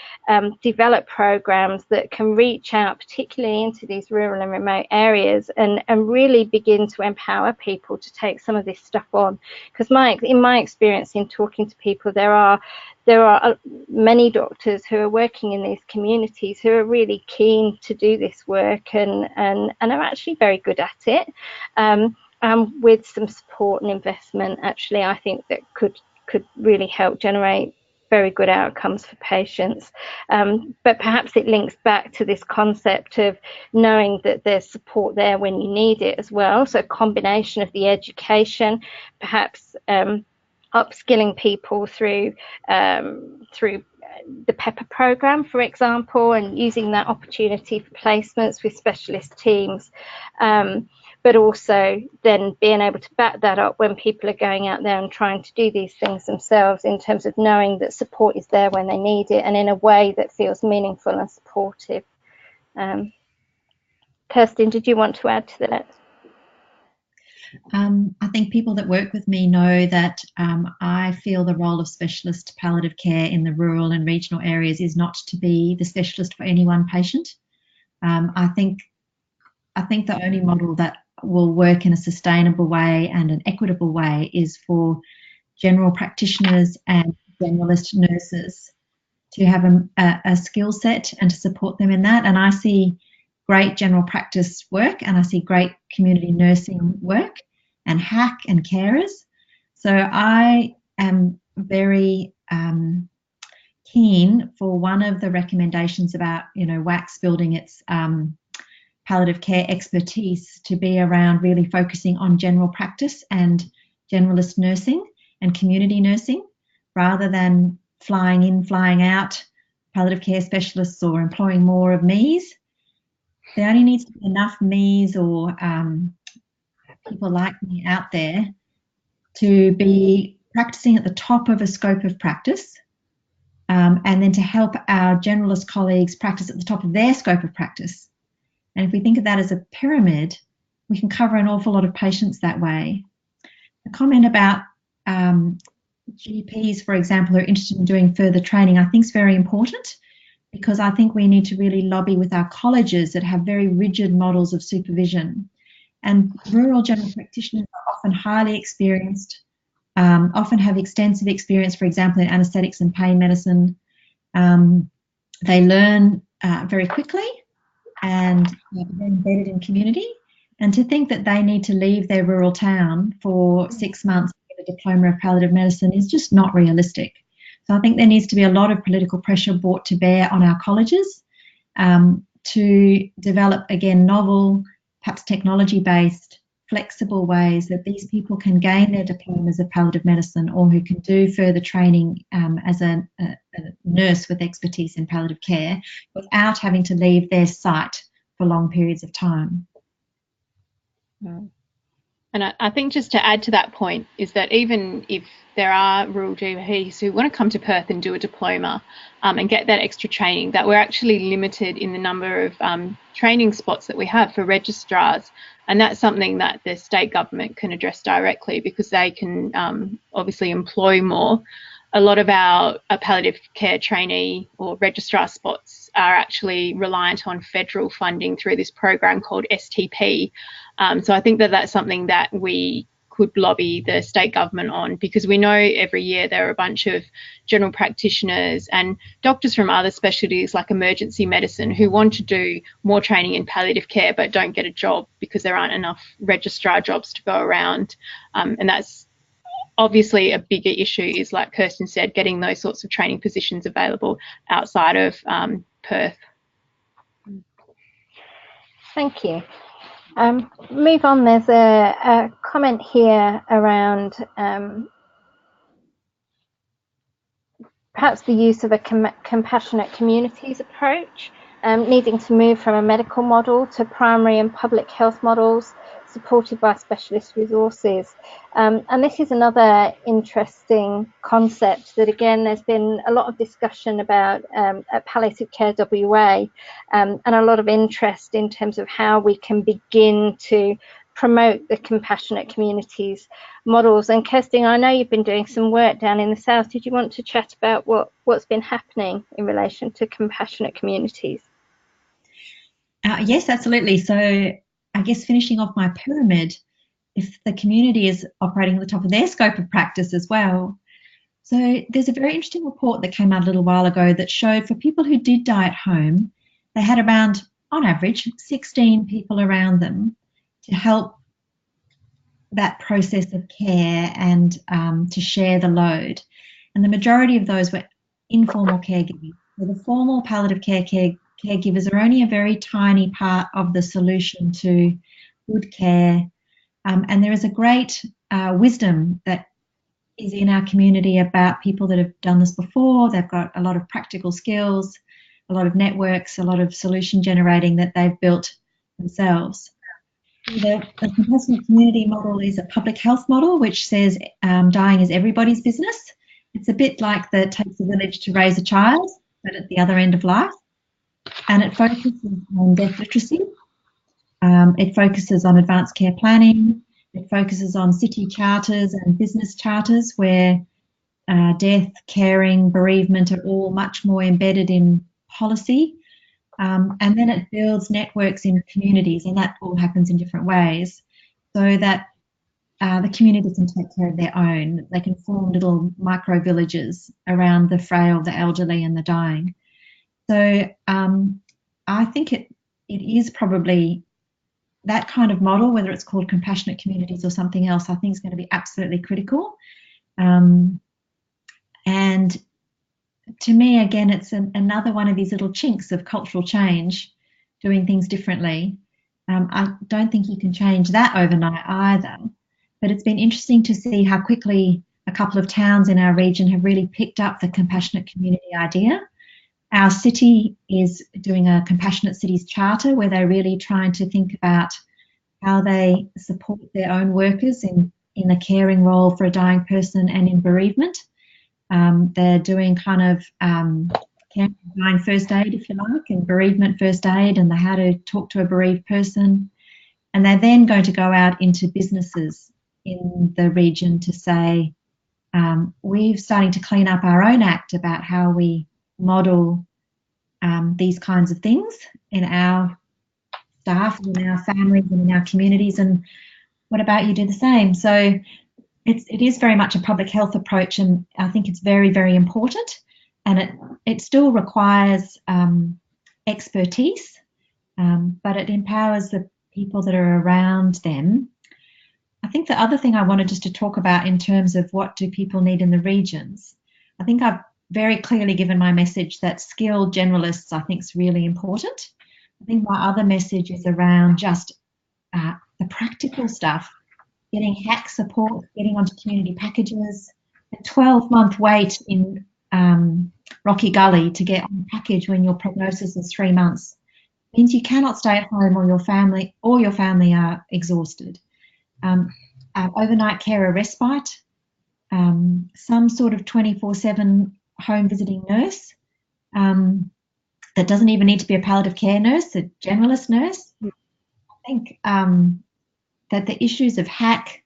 develop programs that can reach out particularly into these rural and remote areas, and really begin to empower people to take some of this stuff on. Because in my experience in talking to people, there are many doctors who are working in these communities who are really keen to do this work and are actually very good at it. With some support and investment, actually, I think that could really help generate very good outcomes for patients. But perhaps it links back to this concept of knowing that there's support there when you need it as well. So a combination of the education, perhaps upskilling people through the PEPPER program, for example, and using that opportunity for placements with specialist teams, but also then being able to back that up when people are going out there and trying to do these things themselves, in terms of knowing that support is there when they need it and in a way that feels meaningful and supportive. Kirsten, did you want to add to that? I think people that work with me know that I feel the role of specialist palliative care in the rural and regional areas is not to be the specialist for any one patient. I think the only model that will work in a sustainable way and an equitable way is for general practitioners and generalist nurses to have a skill set and to support them in that. And I see great general practice work, and I see great community nursing work and HAC and carers. So I am very keen for one of the recommendations about, WACS building its palliative care expertise to be around really focusing on general practice and generalist nursing and community nursing, rather than flying in, flying out palliative care specialists or employing more of MEs. There only needs to be enough MEs or people like me out there to be practicing at the top of a scope of practice, and then to help our generalist colleagues practice at the top of their scope of practice. And if we think of that as a pyramid, we can cover an awful lot of patients that way. A comment about GPs, for example, who are interested in doing further training, I think is very important, because I think we need to really lobby with our colleges that have very rigid models of supervision. And rural general practitioners are often highly experienced, often have extensive experience, for example, in anaesthetics and pain medicine. They learn very quickly and are very embedded in community. And to think that they need to leave their rural town for 6 months to get a diploma of palliative medicine is just not realistic. So I think there needs to be a lot of political pressure brought to bear on our colleges to develop, again, novel, perhaps technology-based, flexible ways that these people can gain their diplomas of palliative medicine, or who can do further training as a nurse with expertise in palliative care without having to leave their site for long periods of time. And I think just to add to that point is that even if there are rural GPs who want to come to Perth and do a diploma and get that extra training, that we're actually limited in the number of training spots that we have for registrars. And that's something that the state government can address directly, because they can obviously employ more. A lot of our palliative care trainee or registrar spots are actually reliant on federal funding through this program called STP. So I think that that's something that we could lobby the state government on, because we know every year there are a bunch of general practitioners and doctors from other specialties like emergency medicine who want to do more training in palliative care but don't get a job because there aren't enough registrar jobs to go around. And that's obviously a bigger issue, is, like Kirsten said, getting those sorts of training positions available outside of Perth. Thank you. Move on. There's a comment here around perhaps the use of a compassionate communities approach, needing to move from a medical model to primary and public health models supported by specialist resources. And this is another interesting concept that, again, there's been a lot of discussion about at Palliative Care WA, and a lot of interest in terms of how we can begin to promote the compassionate communities models. And Kirsten, I know you've been doing some work down in the south. Did you want to chat about what's been happening in relation to compassionate communities? Yes, absolutely. So I guess finishing off my pyramid, if the community is operating at the top of their scope of practice as well. So there's a very interesting report that came out a little while ago that showed for people who did die at home, they had around, on average, 16 people around them to help that process of care and to share the load. And the majority of those were informal caregivers. So the formal palliative care caregivers are only a very tiny part of the solution to good care. And there is a great wisdom that is in our community about people that have done this before. They've got a lot of practical skills, a lot of networks, a lot of solution generating that they've built themselves. The compassionate community model is a public health model which says dying is everybody's business. It's a bit like the takes a village to raise a child, but at the other end of life. And it focuses on death literacy. It focuses on advanced care planning. It focuses on city charters and business charters where death, caring, bereavement are all much more embedded in policy. And then it builds networks in communities, and that all happens in different ways, so that the community can take care of their own. They can form little micro villages around the frail, the elderly and the dying. So I think it is probably that kind of model, whether it's called compassionate communities or something else, I think is going to be absolutely critical. And to me, again, it's another one of these little chinks of cultural change, doing things differently. I don't think you can change that overnight either, but it's been interesting to see how quickly a couple of towns in our region have really picked up the compassionate community idea. Our city is doing a compassionate cities charter where they're really trying to think about how they support their own workers in a caring role for a dying person and in bereavement. They're doing kind of dying first aid, if you like, and bereavement first aid, and how to talk to a bereaved person. And they're then going to go out into businesses in the region to say, we're starting to clean up our own act about how we model these kinds of things in our staff, in our families and in our communities, and what about you do the same? So it is very much a public health approach, and I think it's very, very important. And it still requires expertise, but it empowers the people that are around them. I think the other thing I wanted just to talk about in terms of what do people need in the regions, I think I've very clearly given my message that skilled generalists I think is really important. I think my other message is around just the practical stuff, getting HAC support, getting onto community packages. A 12-month wait in Rocky Gully to get on a package when your prognosis is 3 months means you cannot stay at home, or your family are exhausted. Overnight care or respite, some sort of 24/7 home visiting nurse that doesn't even need to be a palliative care nurse, a generalist nurse. I think that the issues of HAC,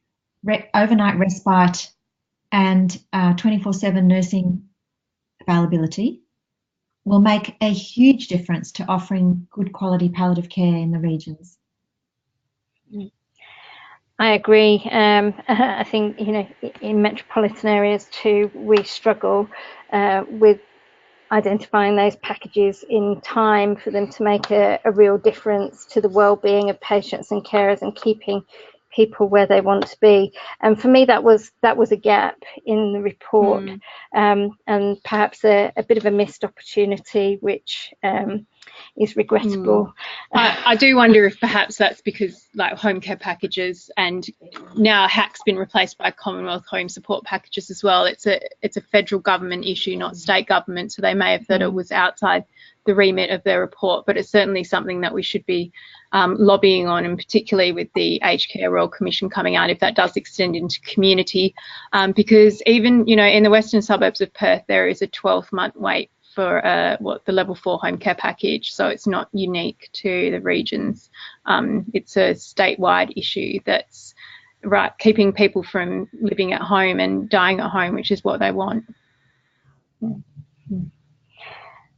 overnight respite, and 24/7 nursing availability will make a huge difference to offering good quality palliative care in the regions. I agree. I think, you know, in metropolitan areas too, we struggle with identifying those packages in time for them to make a real difference to the well-being of patients and carers and keeping people where they want to be. And for me, that was a gap in the report, and perhaps a bit of a missed opportunity, which is regrettable. I do wonder if perhaps that's because, like, home care packages, and now HAC's been replaced by Commonwealth home support packages as well. It's a federal government issue, not state government, so they may have thought it was outside the remit of their report, but it's certainly something that we should be lobbying on, and particularly with the Aged Care Royal Commission coming out, if that does extend into community, because even, you know, in the western suburbs of Perth, there is a 12-month wait for the level 4 home care package, so it's not unique to the regions. It's a statewide issue that's keeping people from living at home and dying at home, which is what they want.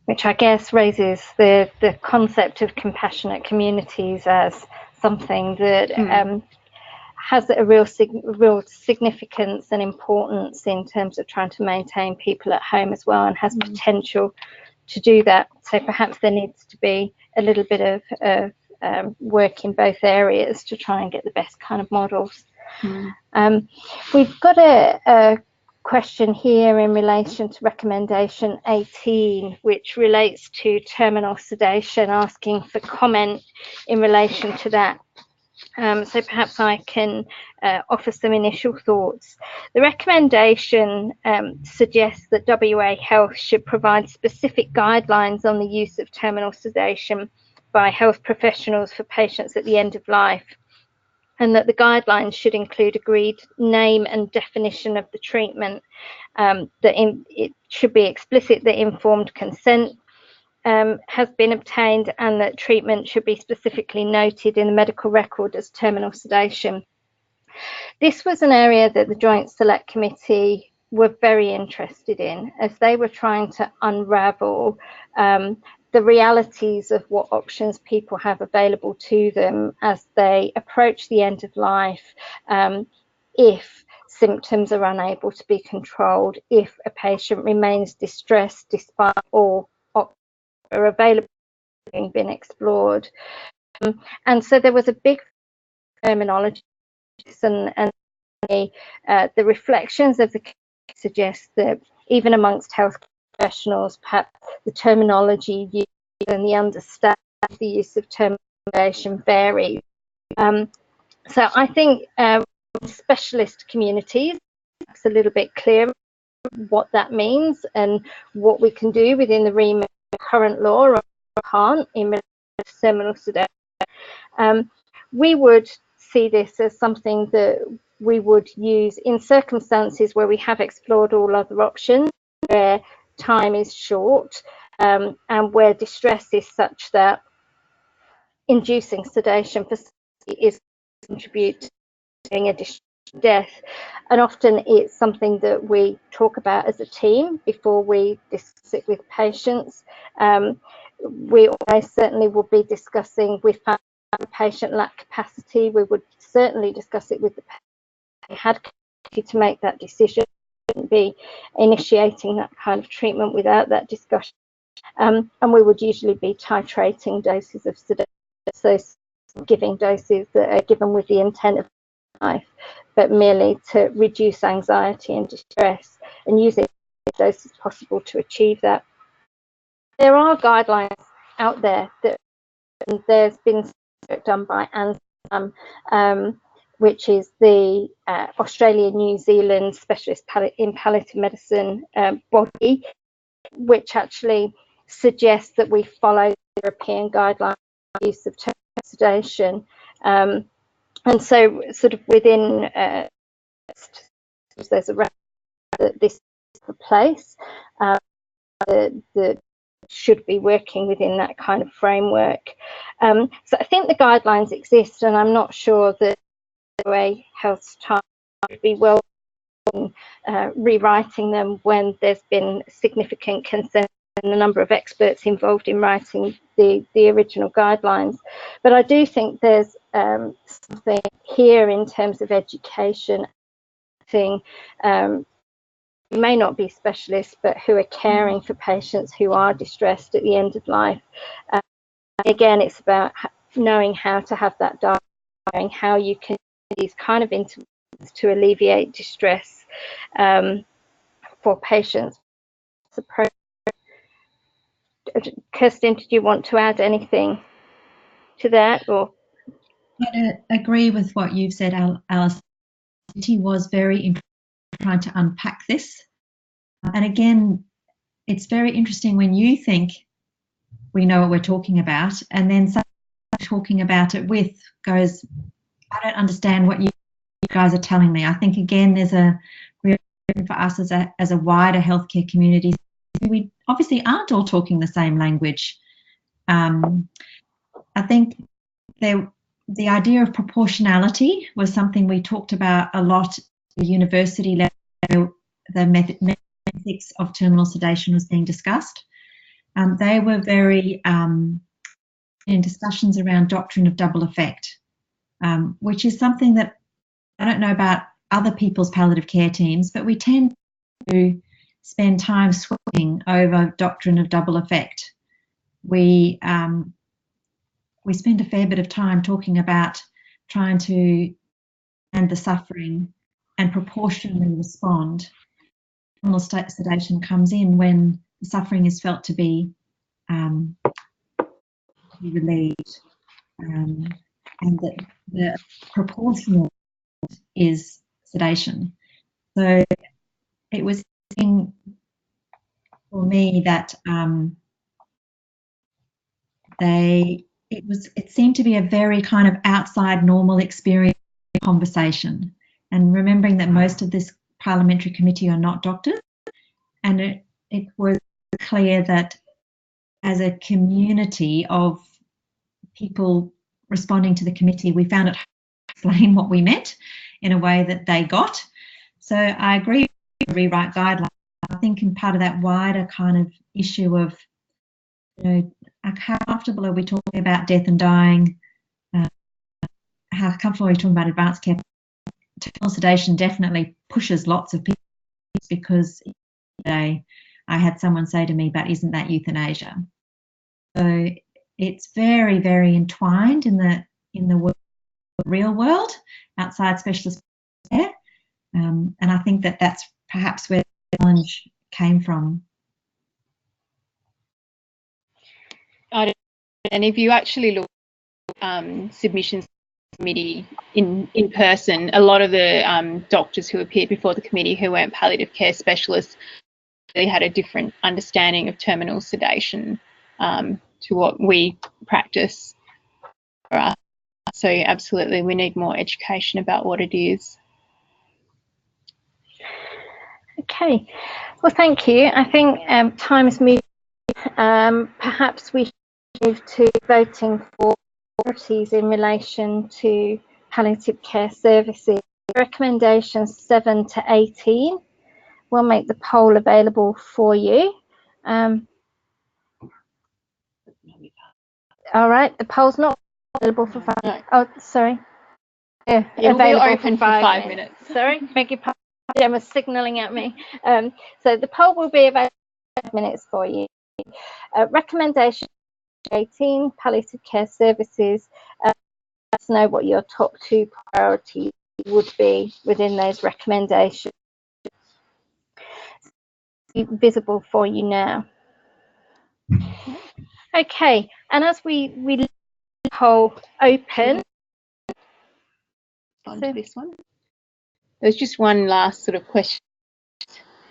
Which I guess raises the concept of compassionate communities as something that has a real significance and importance in terms of trying to maintain people at home as well, and has potential to do that. So perhaps there needs to be a little bit of work in both areas to try and get the best kind of models. We've got a question here in relation to recommendation 18, which relates to terminal sedation, asking for comment in relation to that. So perhaps I can offer some initial thoughts. The recommendation suggests that WA Health should provide specific guidelines on the use of terminal sedation by health professionals for patients at the end of life, and that the guidelines should include agreed name and definition of the treatment, it should be explicit that informed consent has been obtained, and that treatment should be specifically noted in the medical record as terminal sedation. This was an area that the Joint Select Committee were very interested in, as they were trying to unravel the realities of what options people have available to them as they approach the end of life, if symptoms are unable to be controlled, if a patient remains distressed despite all options are available having been explored. And so there was a big terminology, and the reflections of the case suggest that even amongst health professionals, perhaps the terminology used and the understanding of the use of terminal sedation varies. So I think specialist communities, it's a little bit clearer what that means and what we can do within the remit of current law or can't in relation to terminal sedation. We would see this as something that we would use in circumstances where we have explored all other options, where time is short, and where distress is such that inducing sedation for is contribute to a death. And often it's something that we talk about as a team before we discuss it with patients. We always certainly will be discussing with the patient lack capacity. We would certainly discuss it with the patient who had to make that decision, shouldn't be initiating that kind of treatment without that discussion. And we would usually be titrating doses of sedation, so giving doses that are given with the intent of life, but merely to reduce anxiety and distress, and using as many doses as possible to achieve that. There are guidelines out there that there's been work done by ANSAM, which is the Australia-New Zealand specialist in palliative medicine body, which actually suggests that we follow the European guidelines for use of sedation. And so sort of within there's a record that this is the place that should be working within that kind of framework. So I think the guidelines exist, and I'm not sure that the WA Health's time would be well rewriting them when there's been significant concern and the number of experts involved in writing the original guidelines. But I do think there's something here in terms of education. May not be specialists, but who are caring for patients who are distressed at the end of life. Again, it's about knowing how to have that dialogue, knowing how you can use these kind of interventions to alleviate distress for patients. Kirsten, did you want to add anything to that? Or I agree with what you've said, Alice. He was very interested in trying to unpack this. And again, it's very interesting when you think we know what we're talking about, and then someone talking about it with goes, I don't understand what you guys are telling me. I think, again, there's a real for us as a wider healthcare community. We obviously aren't all talking the same language. I think the idea of proportionality was something we talked about a lot at the university level. The ethics of terminal sedation was being discussed. They were very in discussions around doctrine of double effect, which is something that I don't know about other people's palliative care teams, but we tend to spend time sweating over doctrine of double effect. We spend a fair bit of time talking about trying to end the suffering and proportionally respond. Terminal sedation comes in when the suffering is felt to be relieved, and that the proportional is sedation. So it was for me that it seemed to be a very kind of outside normal experience conversation, and remembering that most of this Parliamentary Committee are not doctors, and it was clear that as a community of people responding to the committee, we found it hard to explain what we meant in a way that they got. So I agree with the rewrite guidelines. I think in part of that wider kind of issue of, you know, how comfortable are we talking about death and dying? How comfortable are we talking about advanced care? Terminal sedation definitely pushes lots of people, because today I had someone say to me, but isn't that euthanasia? So it's very, very entwined in the real world outside specialist care, and I think that that's perhaps where the challenge came from. And if you actually look at submissions committee in person, a lot of the doctors who appeared before the committee who weren't palliative care specialists really had a different understanding of terminal sedation to what we practice for us. So absolutely, we need more education about what it is. okay, well, thank you. I think time's moved. Perhaps we should move to voting for priorities in relation to palliative care services. Recommendations 7 to 18. We'll make the poll available for you. All right, the poll's not available for 5 minutes. Oh, sorry. Yeah, available we're open for 5 minutes. Sorry, beg your pardon. Gemma's signalling at me. So the poll will be about 5 minutes for you. Recommendation 18, palliative care services. Let us know what your top 2 priorities would be within those recommendations. Visible for you now. Okay, and as we leave the poll open. Onto this one. There's just one last sort of question.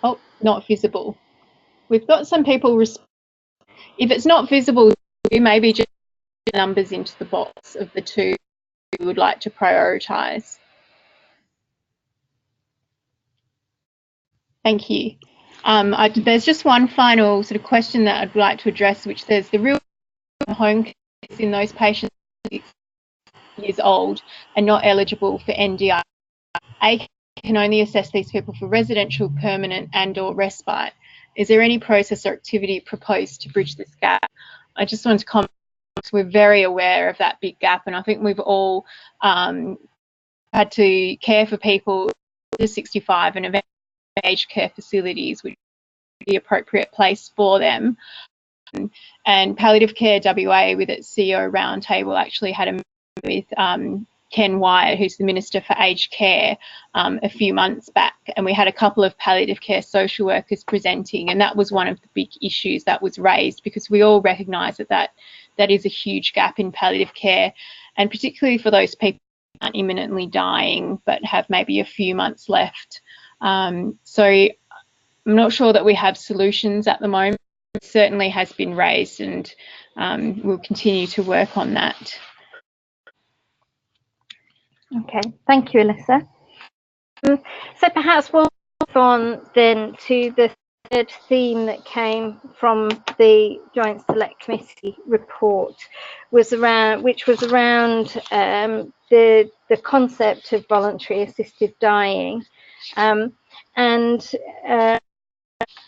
Oh, not visible. We've got some people, if it's not visible, maybe just put numbers into the box of the 2 we would like to prioritise. Thank you. There's just one final sort of question that I'd like to address, which says the real home care is in those patients 6 years old and not eligible for NDI. A can only assess these people for residential, permanent and/or respite. Is there any process or activity proposed to bridge this gap? I just want to comment, we're very aware of that big gap, and I think we've all had to care for people under 65 and eventually aged care facilities, which is the appropriate place for them. And Palliative Care WA, with its CEO roundtable, actually had a meeting with Ken Wyatt, who's the Minister for Aged Care, a few months back, and we had a couple of palliative care social workers presenting, and that was one of the big issues that was raised, because we all recognise that is a huge gap in palliative care, and particularly for those people who aren't imminently dying but have maybe a few months left. So I'm not sure that we have solutions at the moment. It certainly has been raised, and we'll continue to work on that. Okay, thank you, Alyssa. So perhaps we'll move on then to the 3rd theme that came from the Joint Select Committee report, which was around the concept of voluntary assisted dying.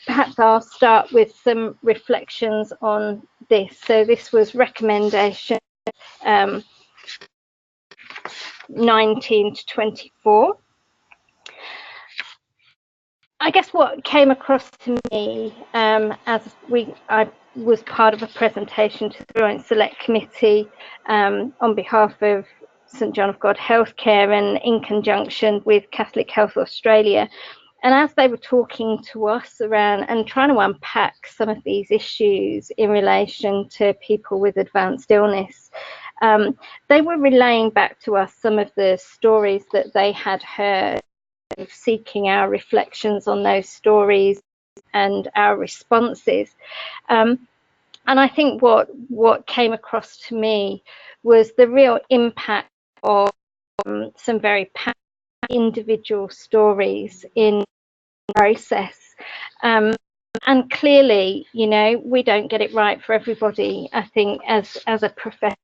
Perhaps I'll start with some reflections on this. So this was recommendation 19 to 24. I guess what came across to me as I was part of a presentation to the Joint Select Committee on behalf of St John of God Healthcare and in conjunction with Catholic Health Australia. And as they were talking to us around and trying to unpack some of these issues in relation to people with advanced illness, they were relaying back to us some of the stories that they had heard, seeking our reflections on those stories and our responses. And I think what came across to me was the real impact of some very powerful individual stories in the process. And clearly, you know, we don't get it right for everybody. I think as a professor,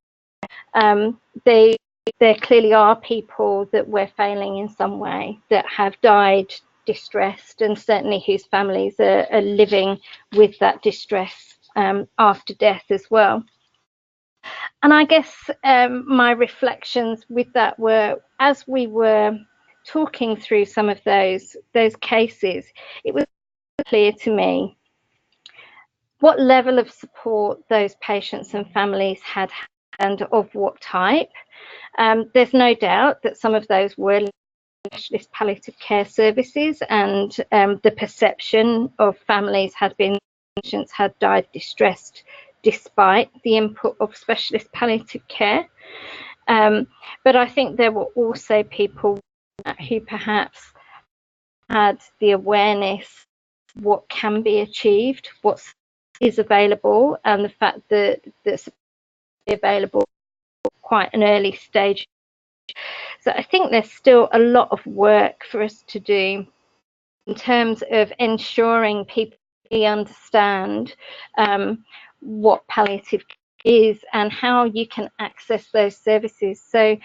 there clearly are people that we're failing in some way, that have died distressed, and certainly whose families are living with that distress after death as well. And I guess my reflections with that were, as we were talking through some of those cases, it was clear to me what level of support those patients and families had and of what type. There's no doubt that some of those were specialist palliative care services, and the perception of families had been patients had died distressed despite the input of specialist palliative care. But I think there were also people who perhaps had the awareness what can be achieved, what is available, and the fact that that's available at quite an early stage. So I think there's still a lot of work for us to do in terms of ensuring people understand what palliative is and how you can access those services. So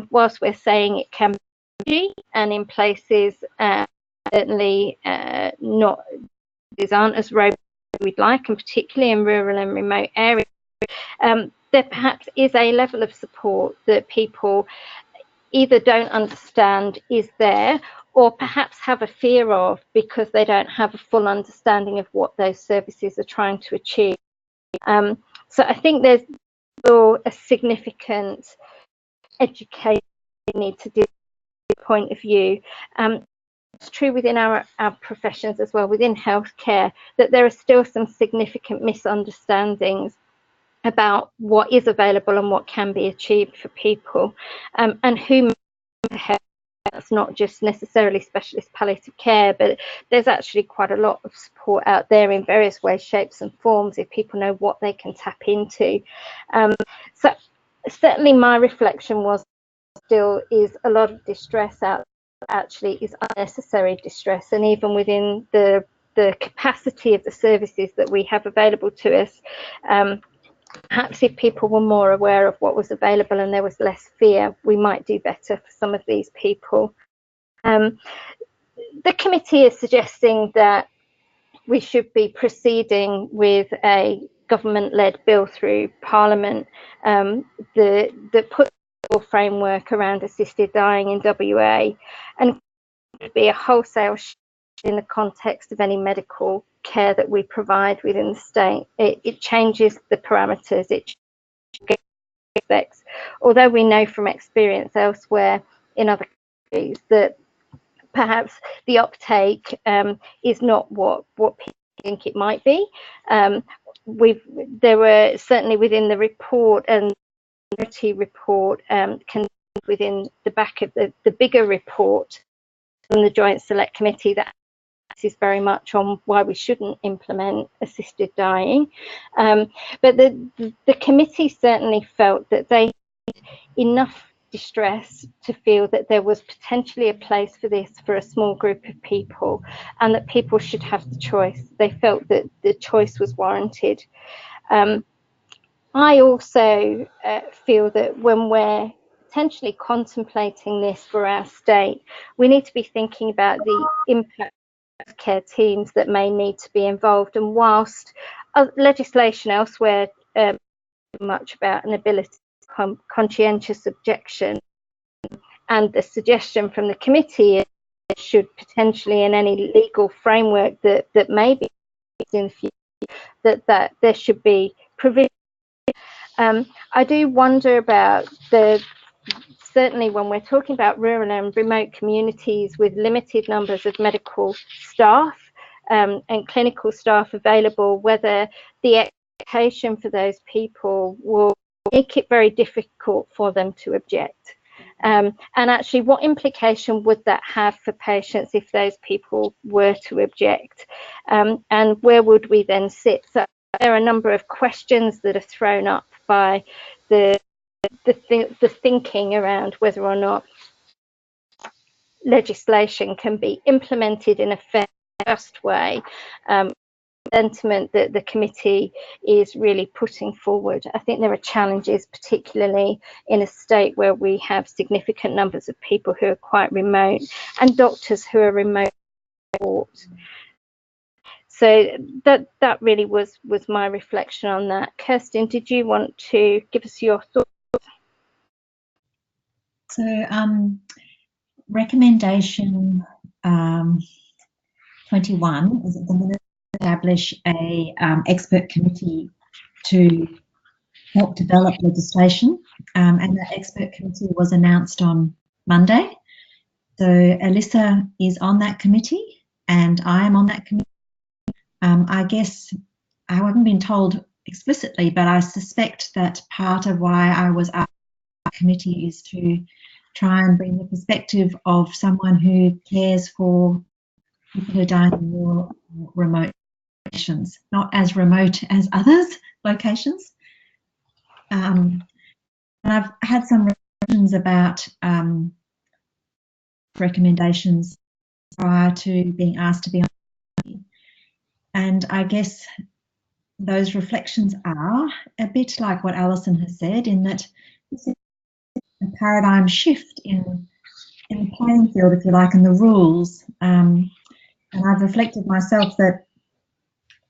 whilst we're saying it can be, and in places certainly not, these aren't as robust as we'd like, and particularly in rural and remote areas, there perhaps is a level of support that people either don't understand is there, or perhaps have a fear of, because they don't have a full understanding of what those services are trying to achieve. So I think there's still a significant education need to do point of view. It's true within our professions as well, within healthcare, that there are still some significant misunderstandings about what is available and what can be achieved for people, and who help. That's not just necessarily specialist palliative care, but there's actually quite a lot of support out there in various ways, shapes and forms if people know what they can tap into. So certainly my reflection was still is a lot of distress out actually is unnecessary distress, and even within the capacity of the services that we have available to us, perhaps if people were more aware of what was available and there was less fear, we might do better for some of these people. The committee is suggesting that we should be proceeding with a government-led bill through Parliament that puts a framework around assisted dying in WA, and would be a wholesale shift in the context of any medical care that we provide within the state. It changes the parameters, it changes, although we know from experience elsewhere in other countries that perhaps the uptake is not what people think it might be. There were certainly within the report and the report within the back of the bigger report from the Joint Select Committee that is very much on why we shouldn't implement assisted dying. But the committee certainly felt that they had enough distress to feel that there was potentially a place for this for a small group of people, and that people should have the choice. They felt that the choice was warranted. I also feel that when we're potentially contemplating this for our state, we need to be thinking about the impact of care teams that may need to be involved. And whilst legislation elsewhere much about an ability to conscientious objection, and the suggestion from the committee is should potentially in any legal framework that may be in the future, that there should be provision. I do wonder about certainly when we're talking about rural and remote communities with limited numbers of medical staff and clinical staff available, whether the expectation for those people will make it very difficult for them to object. And actually, what implication would that have for patients if those people were to object? And where would we then sit? So there are a number of questions that are thrown up by the thinking around whether or not legislation can be implemented in a fair, just way. Sentiment that the committee is really putting forward. I think there are challenges, particularly in a state where we have significant numbers of people who are quite remote and doctors who are remote. So that really was my reflection on that. Kirsten, did you want to give us your thoughts? So recommendation 21 is that the Minister establish a expert committee to help develop legislation, and that expert committee was announced on Monday. So Alyssa is on that committee and I am on that committee. I guess I haven't been told explicitly, but I suspect that part of why I was asked on the committee is to try and bring the perspective of someone who cares for people who are dying in rural, remote locations, not as remote as others locations. And I've had some reflections about recommendations prior to being asked to be on the committee. And I guess those reflections are a bit like what Alison has said, in that this is a paradigm shift in the playing field, if you like, and the rules. And I've reflected myself that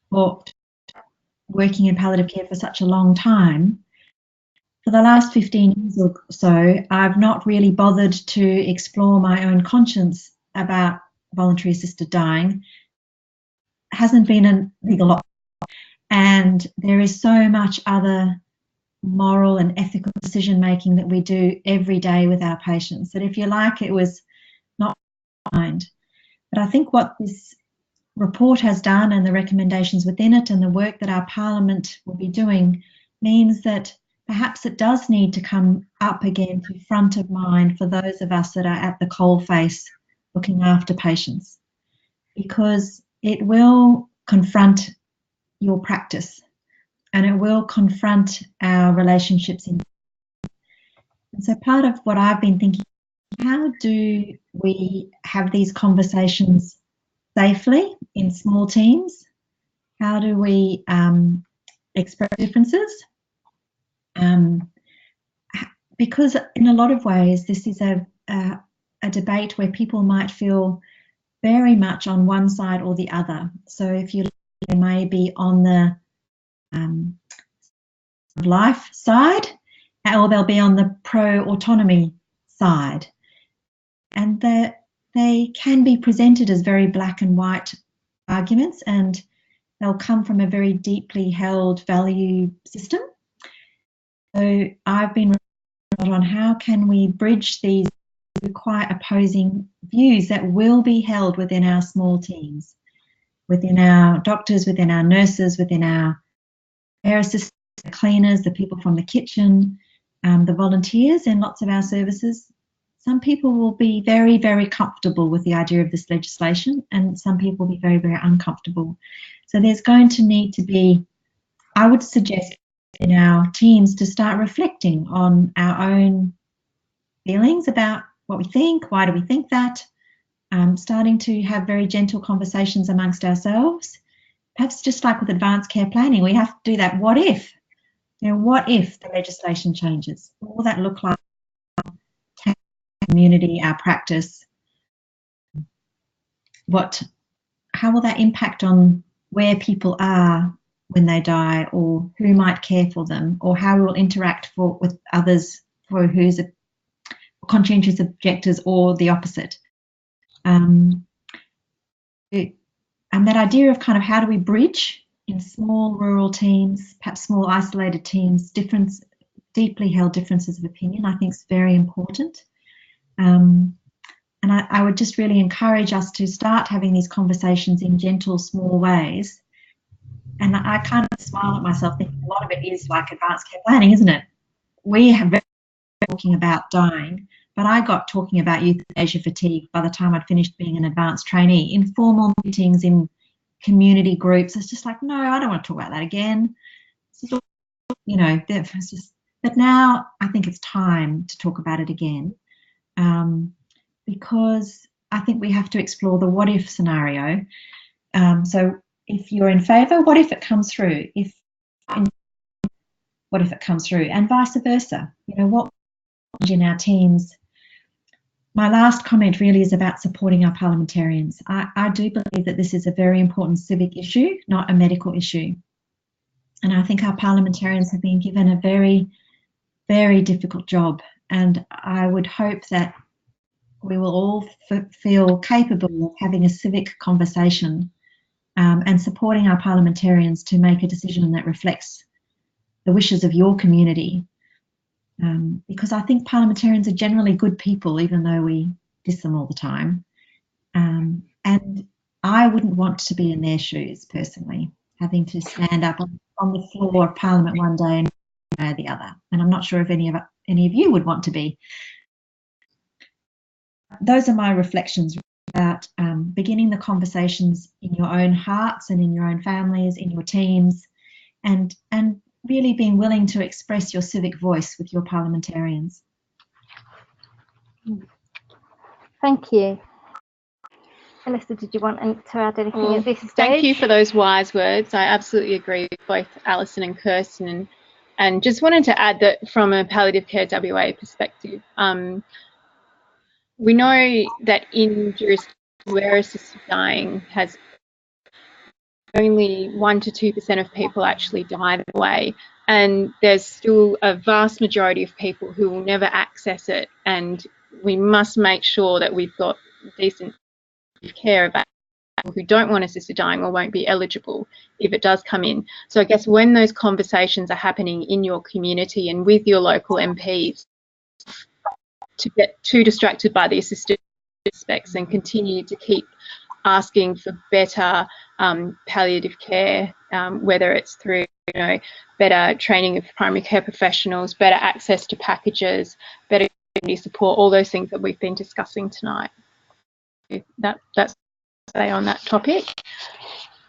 for working in palliative care for such a long time, for the last 15 years or so, I've not really bothered to explore my own conscience about voluntary assisted dying hasn't been a legal option, and there is so much other moral and ethical decision making that we do every day with our patients that, if you like, it was not mind. But I think what this report has done, and the recommendations within it, and the work that our Parliament will be doing, means that perhaps it does need to come up again to front of mind for those of us that are at the coalface looking after patients, because it will confront your practice and it will confront our relationships. And so part of what I've been thinking, how do we have these conversations safely in small teams? How do we express differences? Because in a lot of ways, this is a debate where people might feel very much on one side or the other. So if you they may be on the life side, or they'll be on the pro-autonomy side. And they can be presented as very black and white arguments, and they'll come from a very deeply held value system. So I've been on how can we bridge these quite opposing views that will be held within our small teams, within our doctors, within our nurses, within our care assistants, the cleaners, the people from the kitchen, the volunteers in lots of our services. Some people will be very, very comfortable with the idea of this legislation, and some people will be very, very uncomfortable. So there's going to need to be, I would suggest in our teams, to start reflecting on our own feelings about what we think, why do we think that, starting to have very gentle conversations amongst ourselves. Perhaps just like with advanced care planning, we have to do that what if. What if the legislation changes? What will that look like? Our community, our practice. How will that impact on where people are when they die, or who might care for them, or how we will interact with others for who's conscientious objectors or the opposite. And that idea of kind of how do we bridge in small rural teams, perhaps small isolated teams, deeply held differences of opinion, I think is very important. And I would just really encourage us to start having these conversations in gentle, small ways. And I kind of smile at myself thinking a lot of it is like advanced care planning, isn't it? We have been talking about dying, but I got talking about euthanasia fatigue by the time I'd finished being an advanced trainee. Informal meetings in community groups, it's just like, no, I don't want to talk about that again. But now I think it's time to talk about it again, because I think we have to explore the what if scenario. So if you're in favour, what if it comes through? What if it comes through? And vice versa. What in our teams. My last comment really is about supporting our parliamentarians. I do believe that this is a very important civic issue, not a medical issue. And I think our parliamentarians have been given a very, very difficult job. And I would hope that we will all feel capable of having a civic conversation and supporting our parliamentarians to make a decision that reflects the wishes of your community. Because I think parliamentarians are generally good people, even though we diss them all the time. And I wouldn't want to be in their shoes, personally, having to stand up on the floor of Parliament one day and the other. And I'm not sure if any of you would want to be. Those are my reflections about beginning the conversations in your own hearts and in your own families, in your teams, and really being willing to express your civic voice with your parliamentarians. Thank you. Alyssa, did you want to add anything at this stage? Thank you for those wise words. I absolutely agree with both Alison and Kirsten, and just wanted to add that from a Palliative Care WA perspective, we know that in jurisdictions where assisted dying has only 1 to 2% of people actually die that way, and there's still a vast majority of people who will never access it, and we must make sure that we've got decent care about people who don't want assisted dying or won't be eligible if it does come in. So I guess when those conversations are happening in your community and with your local MPs, to get too distracted by the assisted aspects and continue to keep asking for better palliative care, whether it's through better training of primary care professionals, better access to packages, better community support, all those things that we've been discussing tonight. That's say on that topic.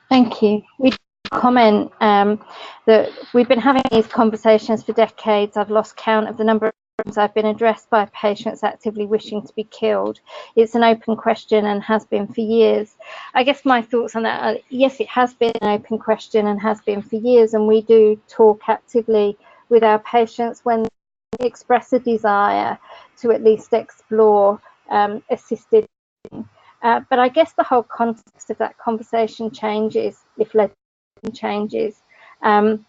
Thank you. We comment that we've been having these conversations for decades. I've lost count of the number of times I've been addressed by patients actively wishing to be killed. It's an open question and has been for years. I guess my thoughts on that are, yes, it has been an open question and has been for years, and we do talk actively with our patients when they express a desire to at least explore assisted. But I guess the whole context of that conversation changes if legislation changes. And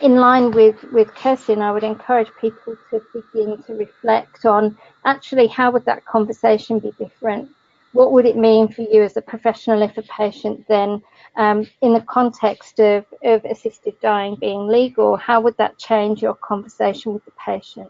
in line with Kirsten, I would encourage people to begin to reflect on actually how would that conversation be different? What would it mean for you as a professional if a patient then, in the context of assisted dying being legal, how would that change your conversation with the patient?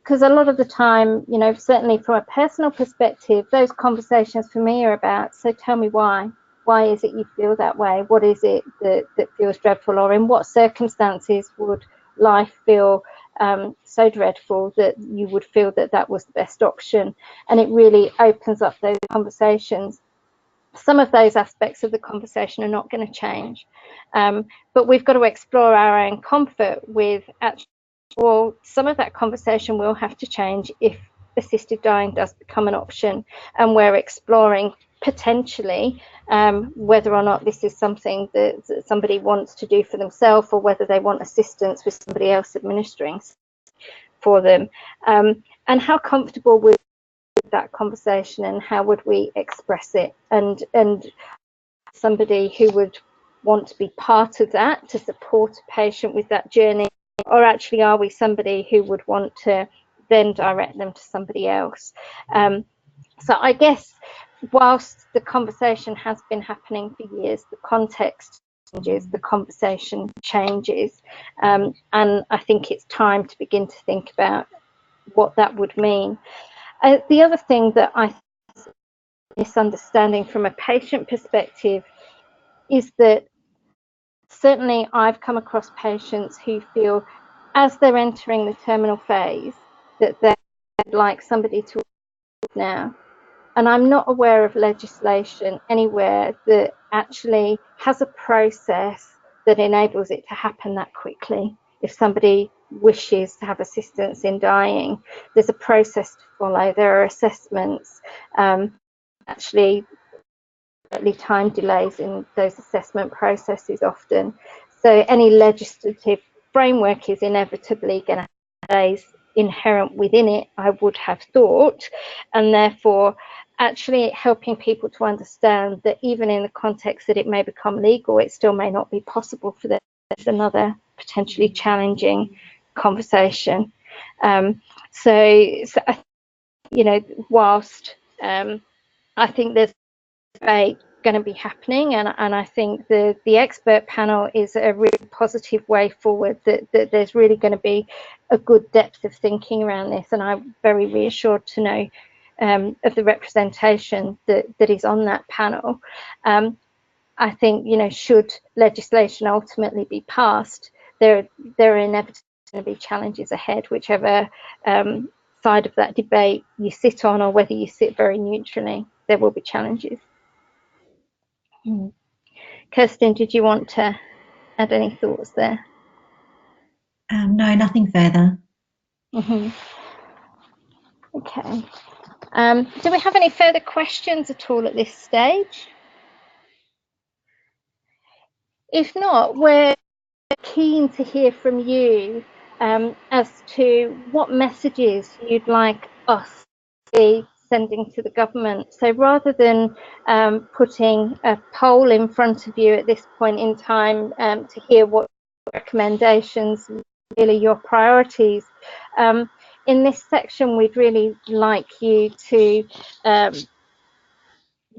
Because a lot of the time, certainly from a personal perspective, those conversations for me are about, so tell me why. Why is it you feel that way? What is it that feels dreadful? Or in what circumstances would life feel so dreadful that you would feel that that was the best option? And it really opens up those conversations. Some of those aspects of the conversation are not going to change. But we've got to explore our own comfort with actually, well, some of that conversation will have to change if assisted dying does become an option, and we're exploring potentially whether or not this is something that somebody wants to do for themselves, or whether they want assistance with somebody else administering for them, and how comfortable with that conversation and how would we express it, and somebody who would want to be part of that to support a patient with that journey, or actually are we somebody who would want to then direct them to somebody else? So I guess whilst the conversation has been happening for years, the context changes, the conversation changes, and I think it's time to begin to think about what that would mean. The other thing that I think is misunderstanding from a patient perspective is that certainly I've come across patients who feel as they're entering the terminal phase that they'd like somebody to now. And I'm not aware of legislation anywhere that actually has a process that enables it to happen that quickly. If somebody wishes to have assistance in dying, there's a process to follow. There are assessments, actually time delays in those assessment processes often. So any legislative framework is inevitably going to have delays inherent within it, I would have thought, and therefore actually helping people to understand that even in the context that it may become legal, it still may not be possible for them. It's another potentially challenging conversation. Whilst I think there's debate going to be happening, and I think the expert panel is a really positive way forward, that there's really going to be a good depth of thinking around this, and I'm very reassured to know of the representation that is on that panel. I think, should legislation ultimately be passed, there are inevitably going to be challenges ahead, whichever side of that debate you sit on, or whether you sit very neutrally, there will be challenges. Kirsten, did you want to add any thoughts there? No, nothing further. Okay. Do we have any further questions at all at this stage? If not, we're keen to hear from you as to what messages you'd like us to be sending to the government. So rather than putting a poll in front of you at this point in time to hear what recommendations, really your priorities, in this section we'd really like you to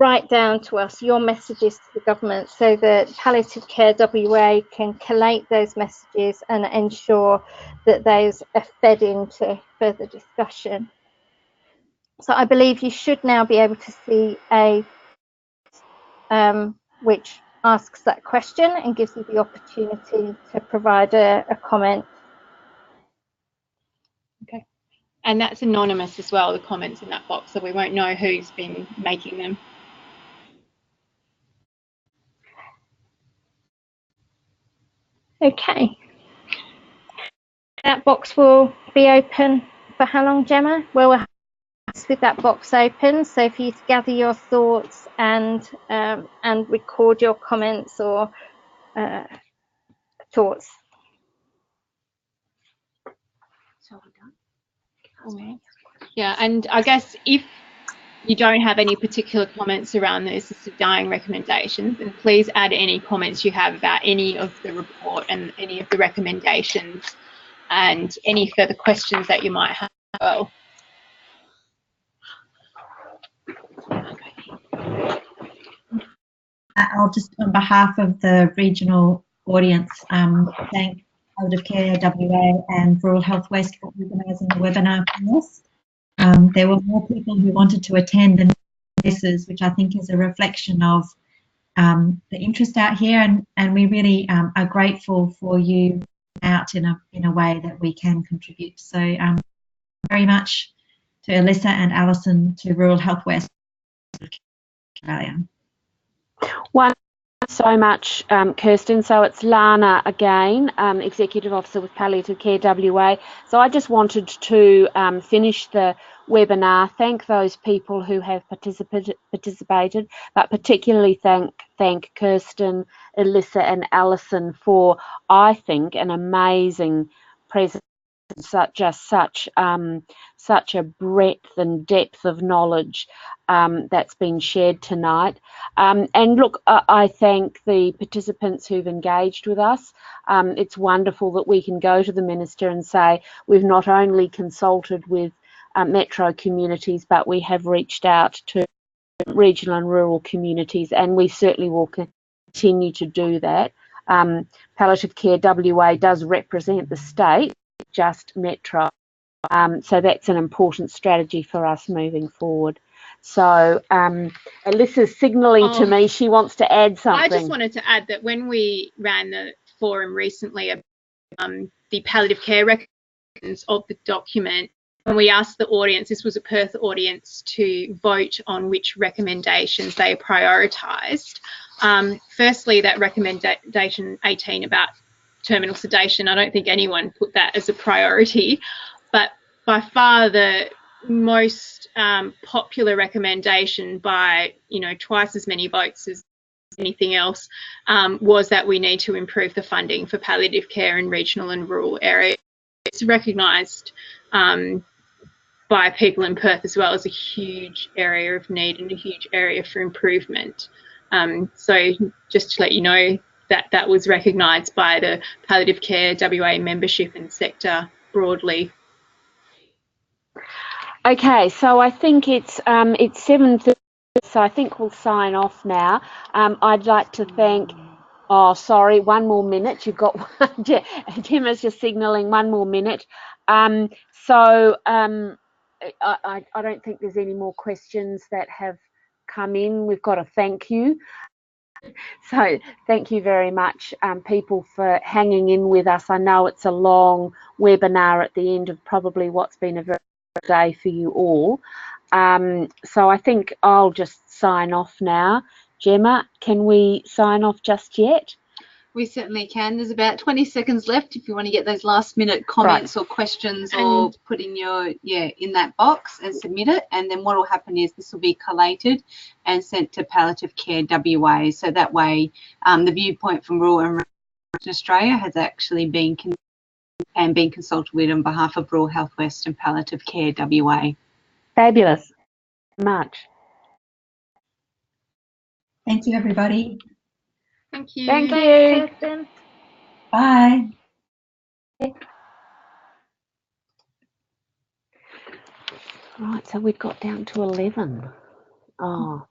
write down to us your messages to the government so that Palliative Care WA can collate those messages and ensure that those are fed into further discussion. So I believe you should now be able to see a which asks that question and gives you the opportunity to provide a comment. Okay. And that's anonymous as well, the comments in that box, so we won't know who's been making them. Okay. That box will be open for how long, Gemma? Well, we'll have with that box open, so for you to gather your thoughts and record your comments or thoughts. Yeah, and I guess if you don't have any particular comments around the assisted dying recommendations, then please add any comments you have about any of the report and any of the recommendations and any further questions that you might have as well. I'll just, on behalf of the regional audience, thank Palliative Care WA and Rural Health West for organising the webinar for us. There were more people who wanted to attend than places, which I think is a reflection of the interest out here, and we really are grateful for you out in a way that we can contribute. So very much to Alyssa and Alison, to Rural Health West Australia. One, so much, Kirsten. So it's Lana again, Executive Officer with Palliative Care WA. So I just wanted to finish the webinar, thank those people who have participated, but particularly thank Kirsten, Alyssa and Alison for, I think, an amazing presentation. Such a breadth and depth of knowledge that's been shared tonight. And look, I thank the participants who've engaged with us. It's wonderful that we can go to the Minister and say we've not only consulted with metro communities, but we have reached out to regional and rural communities, and we certainly will continue to do that. Palliative Care WA does represent the state, just metro, so that's an important strategy for us moving forward. So Alyssa's signalling to me she wants to add something. I just wanted to add that when we ran the forum recently about the palliative care recommendations of the document, and we asked the audience, this was a Perth audience, to vote on which recommendations they prioritised. Firstly, that recommendation 18 about terminal sedation, I don't think anyone put that as a priority, but by far the most popular recommendation by, twice as many votes as anything else was that we need to improve the funding for palliative care in regional and rural areas. It's recognised by people in Perth as well as a huge area of need and a huge area for improvement. So just to let you know, that was recognised by the Palliative Care WA membership and sector broadly. Okay, so I think it's 7:30, so I think we'll sign off now. I'd like to thank. Oh, sorry, one more minute. You've got one. Gemma's just signalling 1 more minute. I don't think there's any more questions that have come in. We've got a thank you. So thank you very much, people, for hanging in with us. I know it's a long webinar at the end of probably what's been a very good day for you all. So I think I'll just sign off now. Gemma, can we sign off just yet? We certainly can. There's about 20 seconds left if you want to get those last minute comments or questions or put in your, in that box and submit it. And then what will happen is this will be collated and sent to Palliative Care WA. So that way the viewpoint from Rural and Regional Australia has actually been consulted with on behalf of Rural Health West and Palliative Care WA. Fabulous. Much. Thank you, everybody. Thank you. Thank you. Kirsten. Bye. Right, so we've got down to 11. Oh,